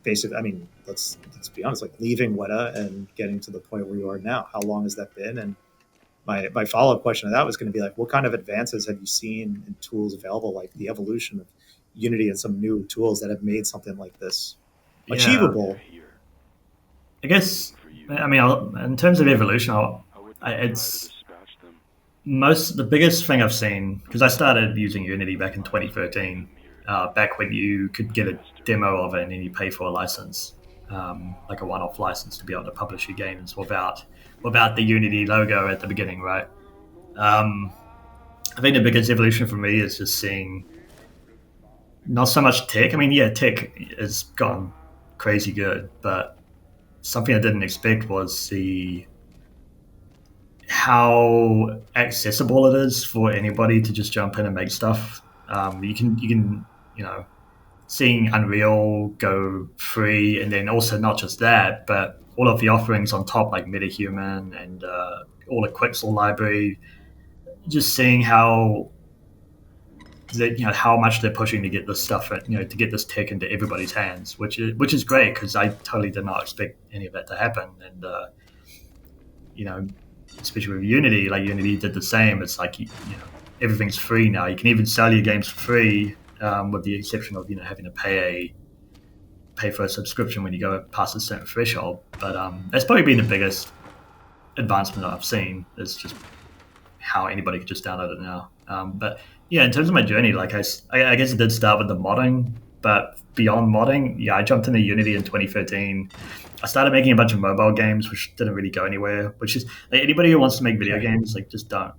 Speaker 1: basically? I mean, let's be honest. Like leaving Weta and getting to the point where you are now. How long has that been? And my follow up question to that was going to be like, what kind of advances have you seen in tools available? Like the evolution of Unity and some new tools that have made something like this achievable.
Speaker 3: I guess. I mean, in terms of evolution, it's the biggest thing I've seen, because I started using Unity back in 2013, back when you could get a demo of it and then you pay for a license, like a one-off license to be able to publish your games without the Unity logo at the beginning, right? I think the biggest evolution for me is just seeing not so much tech. I mean, yeah, tech has gone crazy good, but something I didn't expect was how accessible it is for anybody to just jump in and make stuff. You can seeing Unreal go free, and then also not just that, but all of the offerings on top, like MetaHuman and all the Quixel library. Just seeing how how much they're pushing to get this stuff, to get this tech into everybody's hands, which is great, because I totally did not expect any of that to happen. And especially with Unity, like Unity did the same. It's like everything's free now. You can even sell your games for free, with the exception of having to pay for a subscription when you go past a certain threshold. But that's probably been the biggest advancement I've seen. Is just how anybody could just download it now. But yeah, in terms of my journey, like I guess it did start with the modding, but beyond modding, yeah, I jumped into Unity in 2013. I started making a bunch of mobile games, which didn't really go anywhere. Which is, like, anybody who wants to make video games, like, just don't.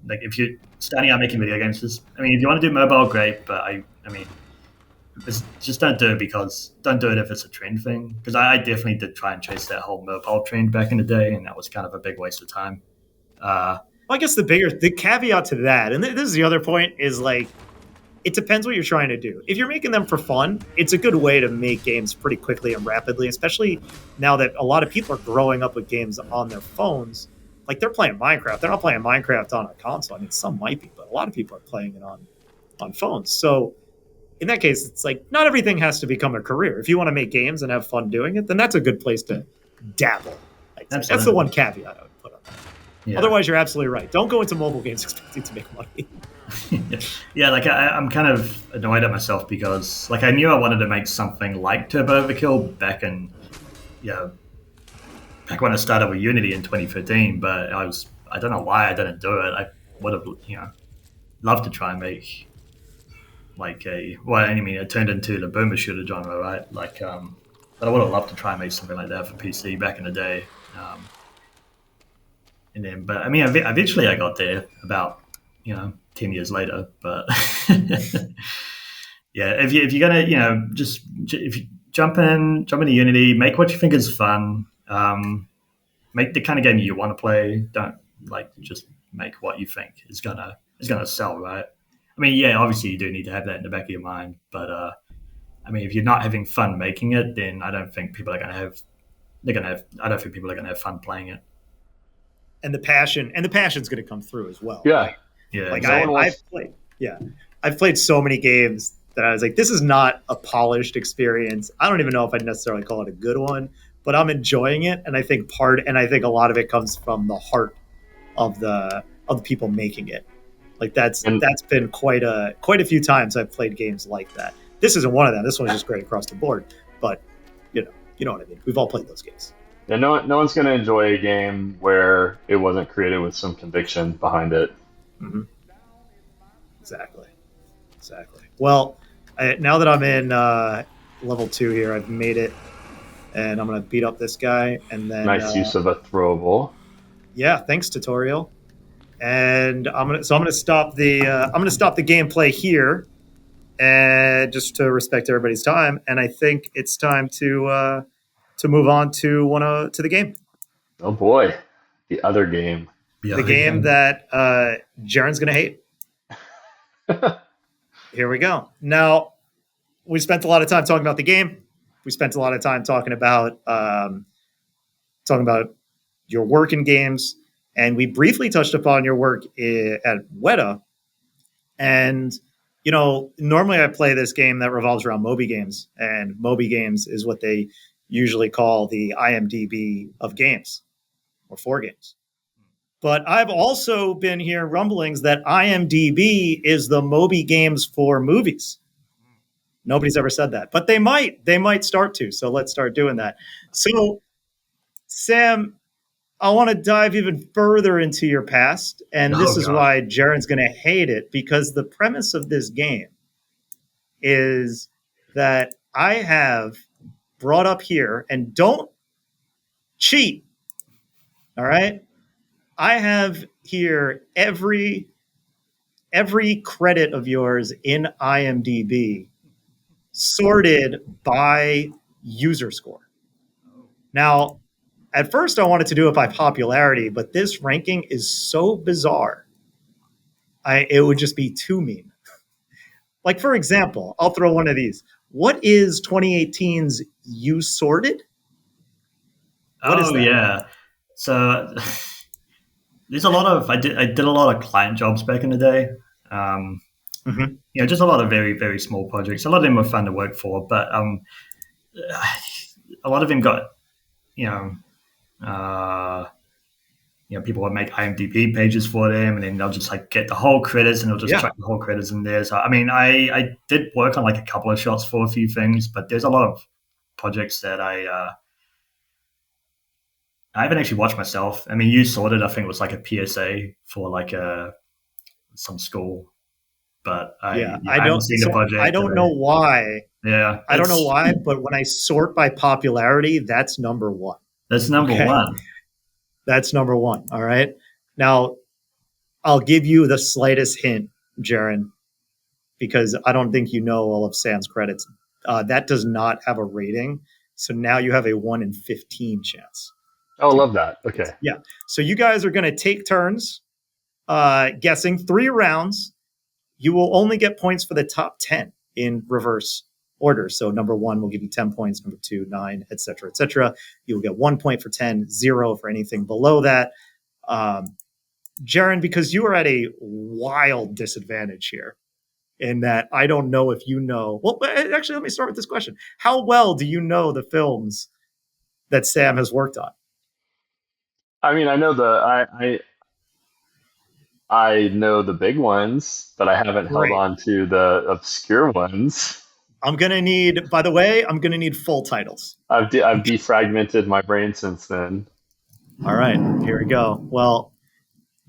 Speaker 3: Like, if you're starting out making video games, I mean, if you want to do mobile, great. But I mean, just don't do it don't do it if it's a trend thing. Because I definitely did try and chase that whole mobile trend back in the day, and that was kind of a big waste of time.
Speaker 1: Well, I guess the caveat to that, and this is the other point, is like, it depends what you're trying to do. If you're making them for fun, it's a good way to make games pretty quickly and rapidly, especially now that a lot of people are growing up with games on their phones. Like, they're playing Minecraft. They're not playing Minecraft on a console. I mean, some might be, but a lot of people are playing it on phones. So in that case, it's like, not everything has to become a career. If you want to make games and have fun doing it, then that's a good place to dabble. That's the one caveat I would put on that. Yeah. Otherwise, you're absolutely right. Don't go into mobile games expecting to make money.
Speaker 3: Yeah, like I'm kind of annoyed at myself, because like I knew I wanted to make something like Turbo Overkill back when I started with Unity in 2013, but I don't know why I didn't do it. I would have loved to try and make like it turned into the boomer shooter genre, right? Like but I would have loved to try and make something like that for PC back in the day. But I mean, eventually I got there about 10 years later. But yeah, if you're gonna if you jump into Unity, make what you think is fun. Make the kind of game you want to play. Don't just make what you think is gonna sell, right? I mean, yeah, obviously you do need to have that in the back of your mind, but I mean, if you're not having fun making it, then I don't think people are gonna have. I don't think people are gonna have fun playing it.
Speaker 1: And the passion's going to come through as well.
Speaker 2: Yeah,
Speaker 1: right?
Speaker 3: Yeah.
Speaker 1: Like I've played so many games that I was like, this is not a polished experience. I don't even know if I'd necessarily call it a good one, but I'm enjoying it. And I think a lot of it comes from the heart of the people making it. Like that's been quite a few times I've played games like that. This isn't one of them. This one's just great across the board. But you know what I mean. We've all played those games.
Speaker 2: Yeah, no one's going to enjoy a game where it wasn't created with some conviction behind it.
Speaker 1: Mm-hmm. Exactly. Well, now that I'm in level 2 here, I've made it, and I'm going to beat up this guy, and then
Speaker 2: Nice use of a throwable.
Speaker 1: Yeah, thanks, tutorial. And I'm gonna stop the gameplay here, and just to respect everybody's time. And I think it's time to move on to the game.
Speaker 2: Oh boy, the other game.
Speaker 1: The game that Jeron's going to hate. Here we go. Now, we spent a lot of time talking about the game. We spent a lot of time talking about talking about your work in games, and we briefly touched upon your work at Weta. And normally I play this game that revolves around Moby Games, and Moby Games is what they usually call the IMDb of games or for games. But I've also been hearing rumblings that IMDb is the Moby Games for movies. Nobody's ever said that, but they might start to. So let's start doing that. So, Sam, I want to dive even further into your past, and this is why Jeron's going to hate it, because the premise of this game is that I have brought up here, and don't cheat, all right? I have here every credit of yours in IMDb sorted by user score. Now, at first I wanted to do it by popularity, but this ranking is so bizarre. It would just be too mean. Like, for example, I'll throw one of these. What is 2018's You Sorted? What is that?
Speaker 3: Yeah. So there's a lot of I did a lot of client jobs back in the day. Just a lot of very, very small projects. A lot of them were fun to work for, but a lot of them got people would make IMDb pages for them, and then they'll just like get the whole credits, and they'll just chuck the whole credits in there. So I mean, I did work on like a couple of shots for a few things, but there's a lot of projects that I haven't actually watched myself. I mean, You Sorted, I think, was like a PSA for like some school, but I haven't seen the project.
Speaker 1: I don't know why.
Speaker 3: Yeah,
Speaker 1: I don't know why, but when I sort by popularity, that's number one.
Speaker 3: That's number one.
Speaker 1: That's number one. All right. Now, I'll give you the slightest hint, Jeron, because I don't think you know all of Sam's credits. That does not have a rating. So now you have a 1 in 15 chance.
Speaker 2: Oh, I love that. Okay.
Speaker 1: Yeah. So you guys are going to take turns guessing 3 rounds. You will only get points for the top 10 in reverse order. So number 1 will give you 10 points, number 2, 9, et cetera, et cetera. You will get 1 point for 10, 0 for anything below that. Jeron, because you are at a wild disadvantage here in that I don't know if you know. Well, actually, let me start with this question. How well do you know the films that Sam has worked on?
Speaker 2: I mean, I know I know the big ones, but I haven't held on to the obscure ones.
Speaker 1: I'm going to need, by the way, I'm going to need full titles.
Speaker 2: I've defragmented my brain since then.
Speaker 1: All right, here we go. Well,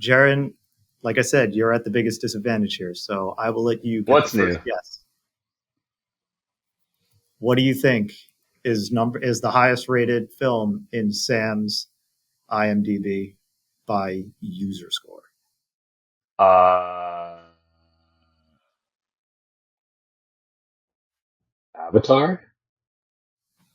Speaker 1: Jeron, like I said, you're at the biggest disadvantage here, so I will let you get
Speaker 2: What's
Speaker 1: the first guess. What do you think is the highest rated film in Sam's IMDb by user score?
Speaker 2: Avatar.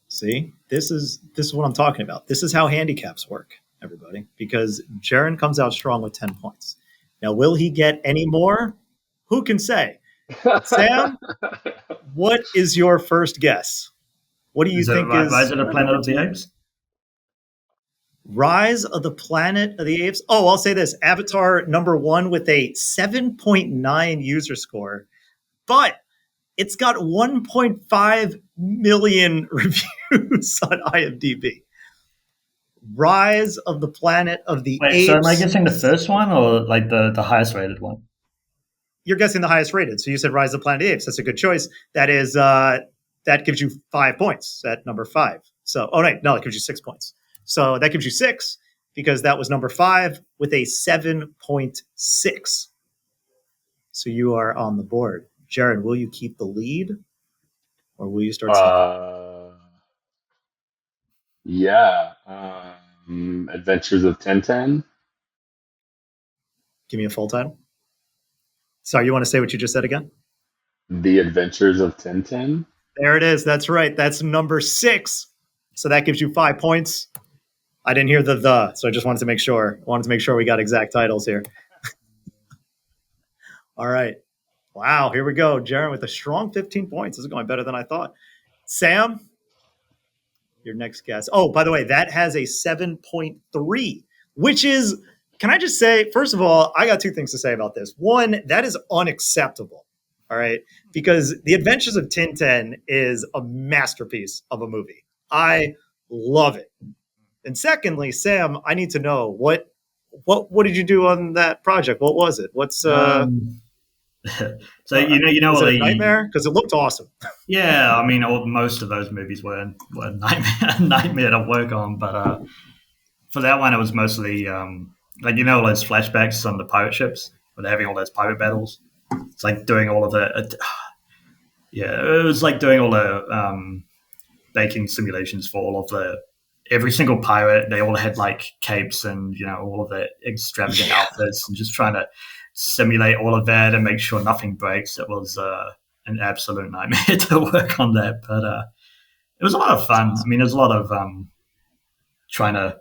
Speaker 1: See, this is what I'm talking about. This is how handicaps work, everybody, because Jeron comes out strong with 10 points. Now, will he get any more? Who can say? Sam, what is your first guess? What do you think is
Speaker 3: Rise of the Planet of the Apes?
Speaker 1: Rise of the Planet of the Apes? Oh, I'll say this. Avatar number 1 with a 7.9 user score, but it's got 1.5 million reviews on IMDb. Rise of the Planet of the Apes.
Speaker 3: So am I guessing the first one or like the highest rated one?
Speaker 1: You're guessing the highest rated. So you said Rise of the Planet of the Apes. That's a good choice. That is that gives you 5 points at number 5. So it gives you 6 points. So that gives you 6 because that was number 5 with a 7.6. So you are on the board. Jeron, will you keep the lead or will you start
Speaker 2: Yeah. Adventures of Tintin.
Speaker 1: Give me a full title. Sorry, you want to say what you just said again?
Speaker 2: The Adventures of Tintin.
Speaker 1: There it is. That's right. That's number 6. So that gives you 5 points. I didn't hear the, so I just wanted to make sure. I wanted to make sure we got exact titles here. All right. Wow, here we go. Jeron with a strong 15 points. This is going better than I thought. Sam, your next guess. Oh, by the way, that has a 7.3, which is, can I just say, first of all, I got two things to say about this. One, that is unacceptable. All right. Because The Adventures of Tintin is a masterpiece of a movie. I love it. And secondly, Sam, I need to know what did you do on that project? What was it? What's
Speaker 3: So you know
Speaker 1: was
Speaker 3: what
Speaker 1: it a nightmare? Because it looked awesome.
Speaker 3: Yeah, I mean, most of those movies were a nightmare to work on. But for that one, it was mostly like all those flashbacks on the pirate ships, where they're having all those pirate battles. It's like doing all of the it was like doing all the baking simulations for all of the every single pirate. They all had like capes and all of the extravagant outfits, and just trying to simulate all of that and make sure nothing breaks. It was an absolute nightmare to work on that, but it was a lot of fun. I mean, there's a lot of trying to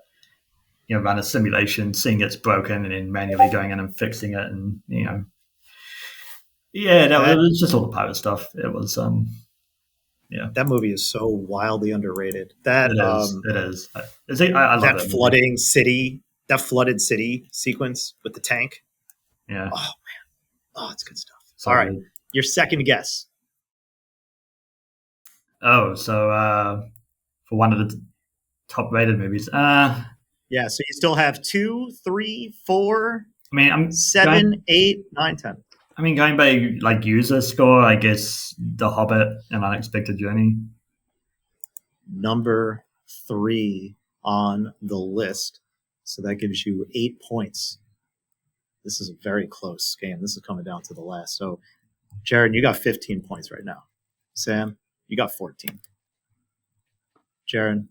Speaker 3: run a simulation, seeing it's broken, and then manually going in and fixing it, and it was just all the pirate stuff. It was
Speaker 1: that movie is so wildly underrated. That
Speaker 3: it is. I love
Speaker 1: that flooding city, that flooded city sequence with the tank.
Speaker 3: Yeah.
Speaker 1: Oh man. Oh, it's good stuff. All right. Your second guess.
Speaker 3: Oh, so for one of the top rated movies.
Speaker 1: So you still have 2, 3, 4,
Speaker 3: I mean, I'm
Speaker 1: 7, 8, 9, 10.
Speaker 3: I mean, going by like user score, I guess The Hobbit: An Unexpected Journey.
Speaker 1: Number 3 on the list. So that gives you 8 points. This is a very close game. This is coming down to the last. So, Jeron, you got 15 points right now. Sam, you got 14. Jeron,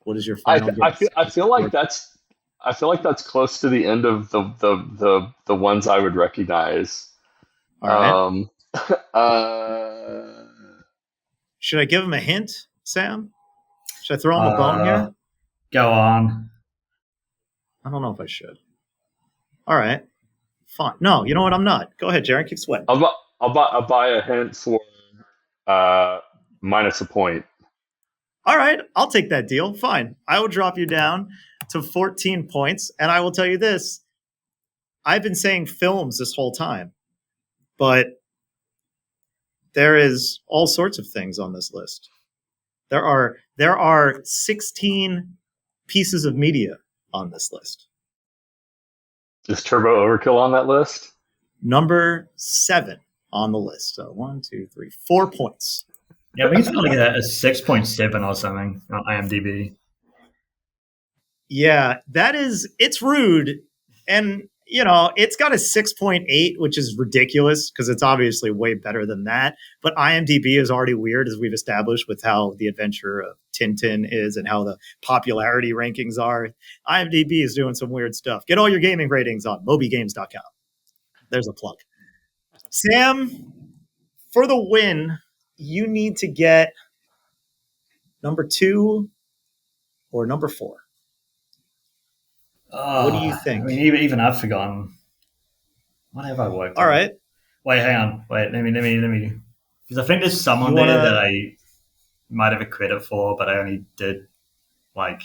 Speaker 1: what is your final guess?
Speaker 2: I feel like that's close to the end of the ones I would recognize.
Speaker 1: All right. Should I give him a hint, Sam? Should I throw him a bone here?
Speaker 3: Go on.
Speaker 1: I don't know if I should. All right. Fine. No, you know what? I'm not. Go ahead, Jeron. Keep sweating.
Speaker 2: I'll buy a hint for minus a point.
Speaker 1: All right. I'll take that deal. Fine. I will drop you down to 14 points. And I will tell you this. I've been saying films this whole time, but there is all sorts of things on this list. There are 16 pieces of media on this list.
Speaker 2: Is Turbo Overkill on that list?
Speaker 1: Number 7 on the list. So 1, 2, 3, 4 points.
Speaker 3: Yeah, I think it's got like a 6.7 or something on IMDb.
Speaker 1: Yeah, it's rude. And, it's got a 6.8, which is ridiculous because it's obviously way better than that. But IMDb is already weird, as we've established, with how The Adventure of Tintin is and how the popularity rankings are. IMDb is doing some weird stuff. Get all your gaming ratings on mobygames.com. There's a plug. Sam, for the win, you need to get number 2 or number 4. What do you think?
Speaker 3: I mean, even I've forgotten. What have I worked on?
Speaker 1: All right.
Speaker 3: Wait, hang on. Wait, let me. Because I think there's someone there that I might have a credit for, but I only did like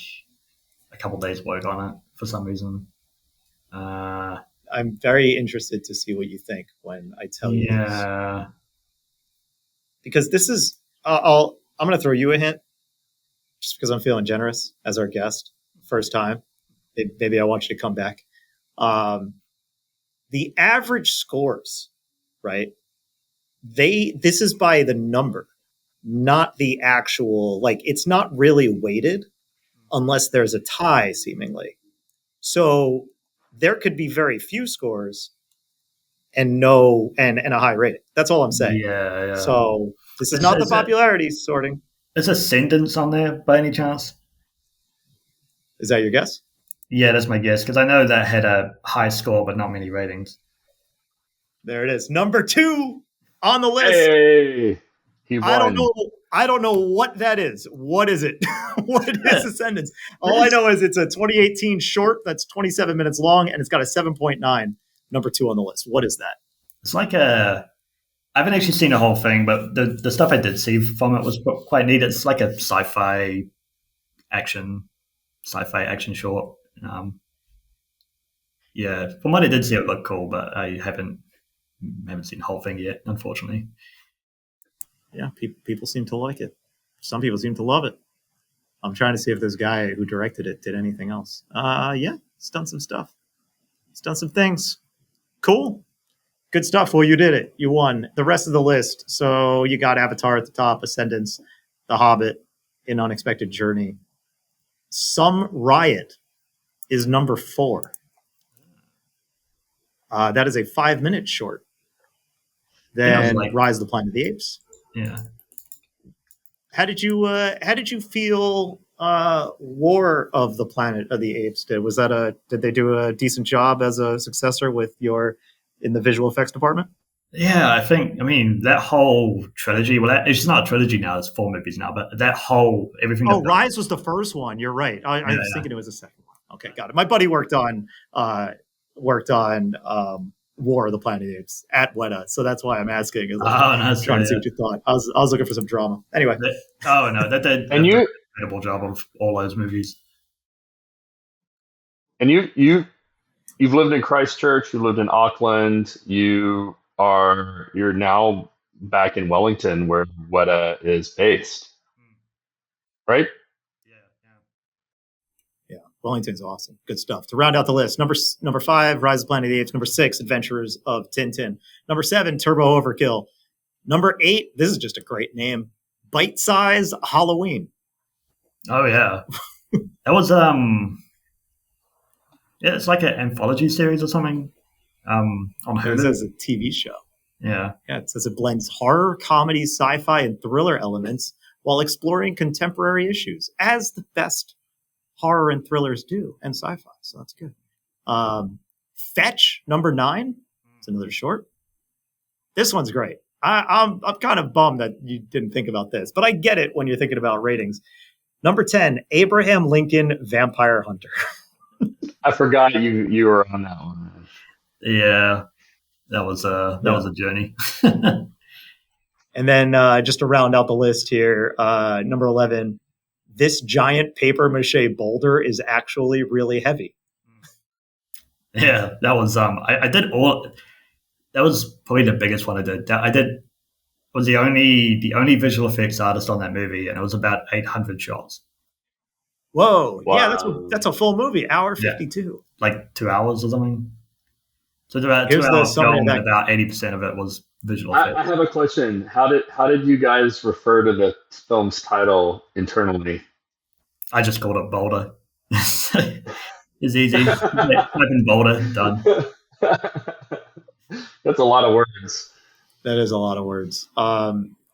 Speaker 3: a couple days work on it for some reason.
Speaker 1: I'm very interested to see what you think when I tell you this. Because this is, I'm going to throw you a hint just because I'm feeling generous as our guest. First time. Maybe I want you to come back. The average scores, right? This is by the number, not the actual, like, it's not really weighted unless there's a tie, seemingly. So there could be very few scores and a high rating. That's all I'm saying.
Speaker 3: Yeah.
Speaker 1: So this is not the popularity sorting.
Speaker 3: Is Ascendance on there by any chance?
Speaker 1: Is that your guess?
Speaker 3: Yeah, that's my guess, because I know that had a high score but not many ratings.
Speaker 1: There it is. Number 2 on the list.
Speaker 2: Hey, he won.
Speaker 1: I don't know what that is. What is it? What is Ascendance? All I know is it's a 2018 short that's 27 minutes long, and it's got a 7.9. Number 2 on the list. What is that?
Speaker 3: It's like I haven't actually seen the whole thing, but the stuff I did see from it was quite neat. It's like a sci-fi sci-fi action short. Yeah, from what I did see, it looked cool, but I haven't seen the whole thing yet, unfortunately.
Speaker 1: Yeah, people seem to like it. Some people seem to love it. I'm trying to see if this guy who directed it did anything else. Yeah, he's done some stuff. He's done some things. Cool. Good stuff. Well, you did it. You won. The rest of the list. So you got Avatar at the top, Ascendance, The Hobbit, An Unexpected Journey. Some Riot is number 4. That is a 5-minute short. Then Rise of the Planet of the Apes.
Speaker 3: Yeah.
Speaker 1: How did you feel War of the Planet of the Apes did? Did they do a decent job as a successor with in the visual effects department?
Speaker 3: Yeah, I mean, that whole trilogy, well, it's not a trilogy now, it's 4 movies now, but that whole, everything.
Speaker 1: Oh, Rise was the first one. You're right. I was thinking it was the second one. Okay, got it. My buddy worked on War of the Planet of the Apes at Weta, so that's why I'm asking.
Speaker 3: Nice,
Speaker 1: trying to see what you thought. I was looking for some drama. Anyway.
Speaker 3: That did an incredible job of all those movies.
Speaker 2: And you've lived in Christchurch, you lived in Auckland, you're now back in Wellington where Weta is based. Right?
Speaker 1: Yeah. Wellington's awesome. Good stuff. To round out the list, number 5, Rise of the Planet of the Apes. Number 6, Adventures of Tintin. Number 7, Turbo Overkill. Number 8, this is just a great name, Bite Size Halloween.
Speaker 3: Oh yeah, that was yeah, it's like an anthology series or something. On Hulu.
Speaker 1: It says a TV show.
Speaker 3: Yeah.
Speaker 1: It says it blends horror, comedy, sci-fi, and thriller elements while exploring contemporary issues, as the best horror and thrillers do, and sci-fi. So that's good. Fetch, number 9. It's another short. This one's great. I'm kind of bummed that you didn't think about this, but I get it when you're thinking about ratings. Number 10, Abraham Lincoln Vampire Hunter.
Speaker 2: I forgot you were on that one.
Speaker 3: Yeah, that was a journey.
Speaker 1: And then just to round out the list here, number 11, this giant paper mache boulder is actually really heavy.
Speaker 3: Yeah, that was I did all. That was probably the biggest one I did. Was the only visual effects artist on that movie, and it was about 800 shots.
Speaker 1: Whoa!
Speaker 2: Wow.
Speaker 1: Yeah, that's a full movie, hour 52,
Speaker 3: like 2 hours or something. So it's about 2 hours film, and about 80% of it was visual effects.
Speaker 2: I have a question. How did you guys refer to the film's title internally?
Speaker 3: I just called it Boulder. It's easy. Type in Boulder, done.
Speaker 2: That's a lot of words.
Speaker 1: That is a lot of words.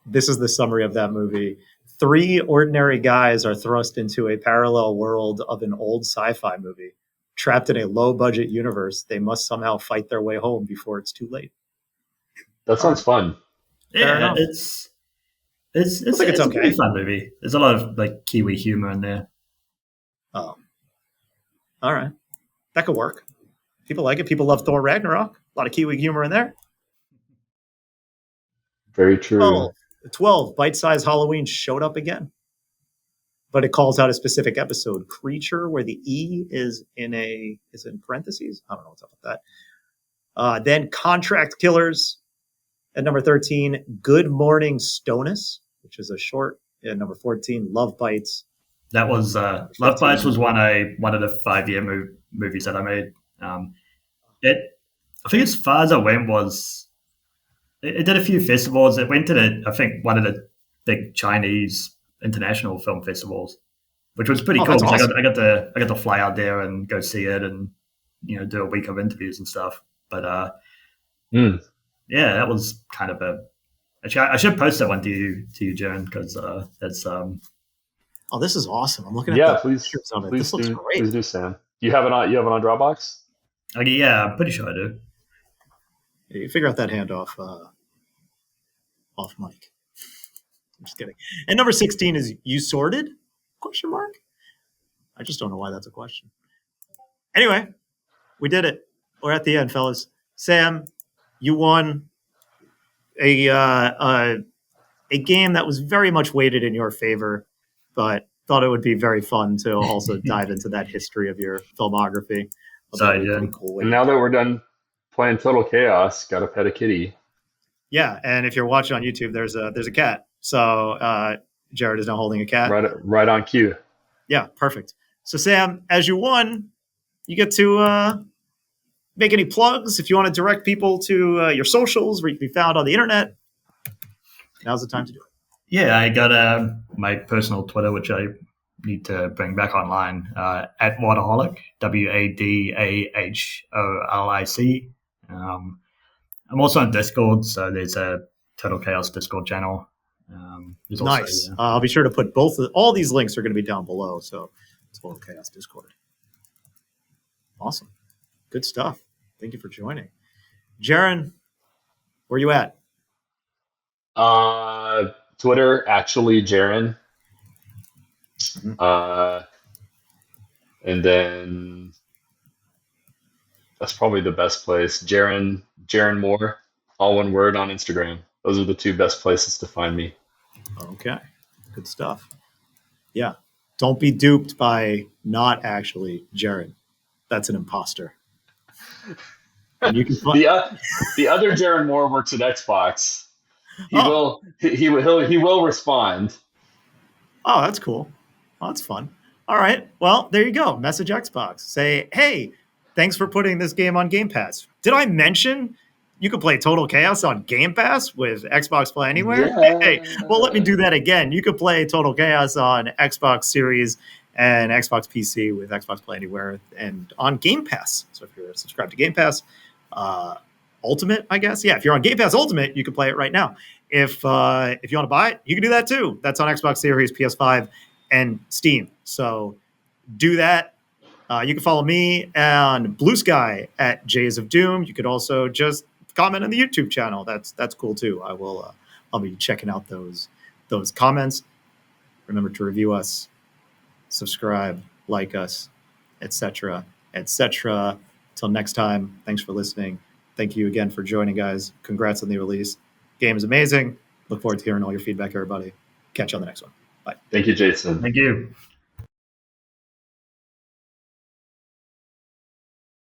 Speaker 1: This is the summary of that movie. 3 ordinary guys are thrust into a parallel world of an old sci-fi movie. Trapped in a low-budget universe, they must somehow fight their way home before it's too late.
Speaker 2: That sounds fun.
Speaker 3: Yeah, it's okay. A pretty fun movie. There's a lot of like Kiwi humor in there.
Speaker 1: Oh, all right, that could work. People like it. People love Thor Ragnarok. A lot of Kiwi humor in there.
Speaker 2: Very true.
Speaker 1: 12 Bite-Size Halloween showed up again, but it calls out a specific episode, Creature, where the E is in parentheses. I don't know what's up with that. Then Contract Killers at number 13, Good Morning Stonus, which is a short. At number 14, Love Bites.
Speaker 3: That was Love Bites was one of the 5-year movies that I made. I think as far as I went was. It did a few festivals. It went to one of the big Chinese international film festivals, which was pretty cool. Awesome. I got to fly out there and go see it, and do a week of interviews and stuff. But yeah, that was kind of actually, I should post that one to you, Jeron, because that's.
Speaker 1: Oh, this is awesome! I'm looking at
Speaker 2: please.
Speaker 1: This looks great.
Speaker 2: Please do, Sam. You have it on Dropbox?
Speaker 3: Okay, yeah, I'm pretty sure I do.
Speaker 1: You figure out that handoff off mic. I'm just kidding. And number 16 is You Sorted? ? I just don't know why that's a question. Anyway, we did it. We're at the end, fellas. Sam, you won a game that was very much weighted in your favor, but thought it would be very fun to also dive into that history of your filmography.
Speaker 3: So,
Speaker 1: That'd be
Speaker 3: yeah.
Speaker 1: pretty cool.
Speaker 2: And now that we're done playing Total Chaos, got to pet a kitty.
Speaker 1: Yeah, and if you're watching on YouTube, there's a cat. So Jared is now holding a cat.
Speaker 2: Right on cue.
Speaker 1: Yeah, perfect. So Sam, as you won, you get to make any plugs if you want to direct people to your socials where you can be found on the internet. Now's the time to do it.
Speaker 3: Yeah, I got my personal Twitter, which I need to bring back online, at Wadaholic, WADAHOLIC. I'm also on Discord, so there's a Total Chaos Discord channel.
Speaker 1: Nice.
Speaker 3: Also,
Speaker 1: I'll be sure to put all these links are going to be down below. So Total Chaos Discord. Awesome. Good stuff. Thank you for joining. Jeron, where you at?
Speaker 2: Twitter, actually, Jeron. And then that's probably the best place. Jeron Moore, all one word on Instagram. Those are the two best places to find me.
Speaker 1: Okay. Good stuff. Yeah. Don't be duped by not actually Jeron. That's an imposter. And you can
Speaker 2: the other Jeron Moore works at Xbox. He will respond.
Speaker 1: Oh, that's cool. Oh, that's fun. All right. Well, there you go. Message Xbox. Say, hey, thanks for putting this game on Game Pass. Did I mention you can play Total Chaos on Game Pass with Xbox Play Anywhere?
Speaker 2: Yeah.
Speaker 1: Hey, well, let me do that again. You can play Total Chaos on Xbox Series and Xbox PC with Xbox Play Anywhere and on Game Pass. So if you're subscribed to Game Pass Ultimate, I guess. Yeah, if you're on Game Pass Ultimate, you can play it right now. If you want to buy it, you can do that too. That's on Xbox Series, PS5, and Steam. So do that. You can follow me on Blue Sky at Jays of Doom. You could also just comment on the YouTube channel. That's cool too. I'll be checking out those comments. Remember to review us, subscribe, like us, etc., etc. Till next time, thanks for listening. Thank you again for joining, guys. Congrats on the release. Game is amazing. Look forward to hearing all your feedback, everybody. Catch you on the next one. Bye.
Speaker 2: Thank you, Jason.
Speaker 3: Thank you.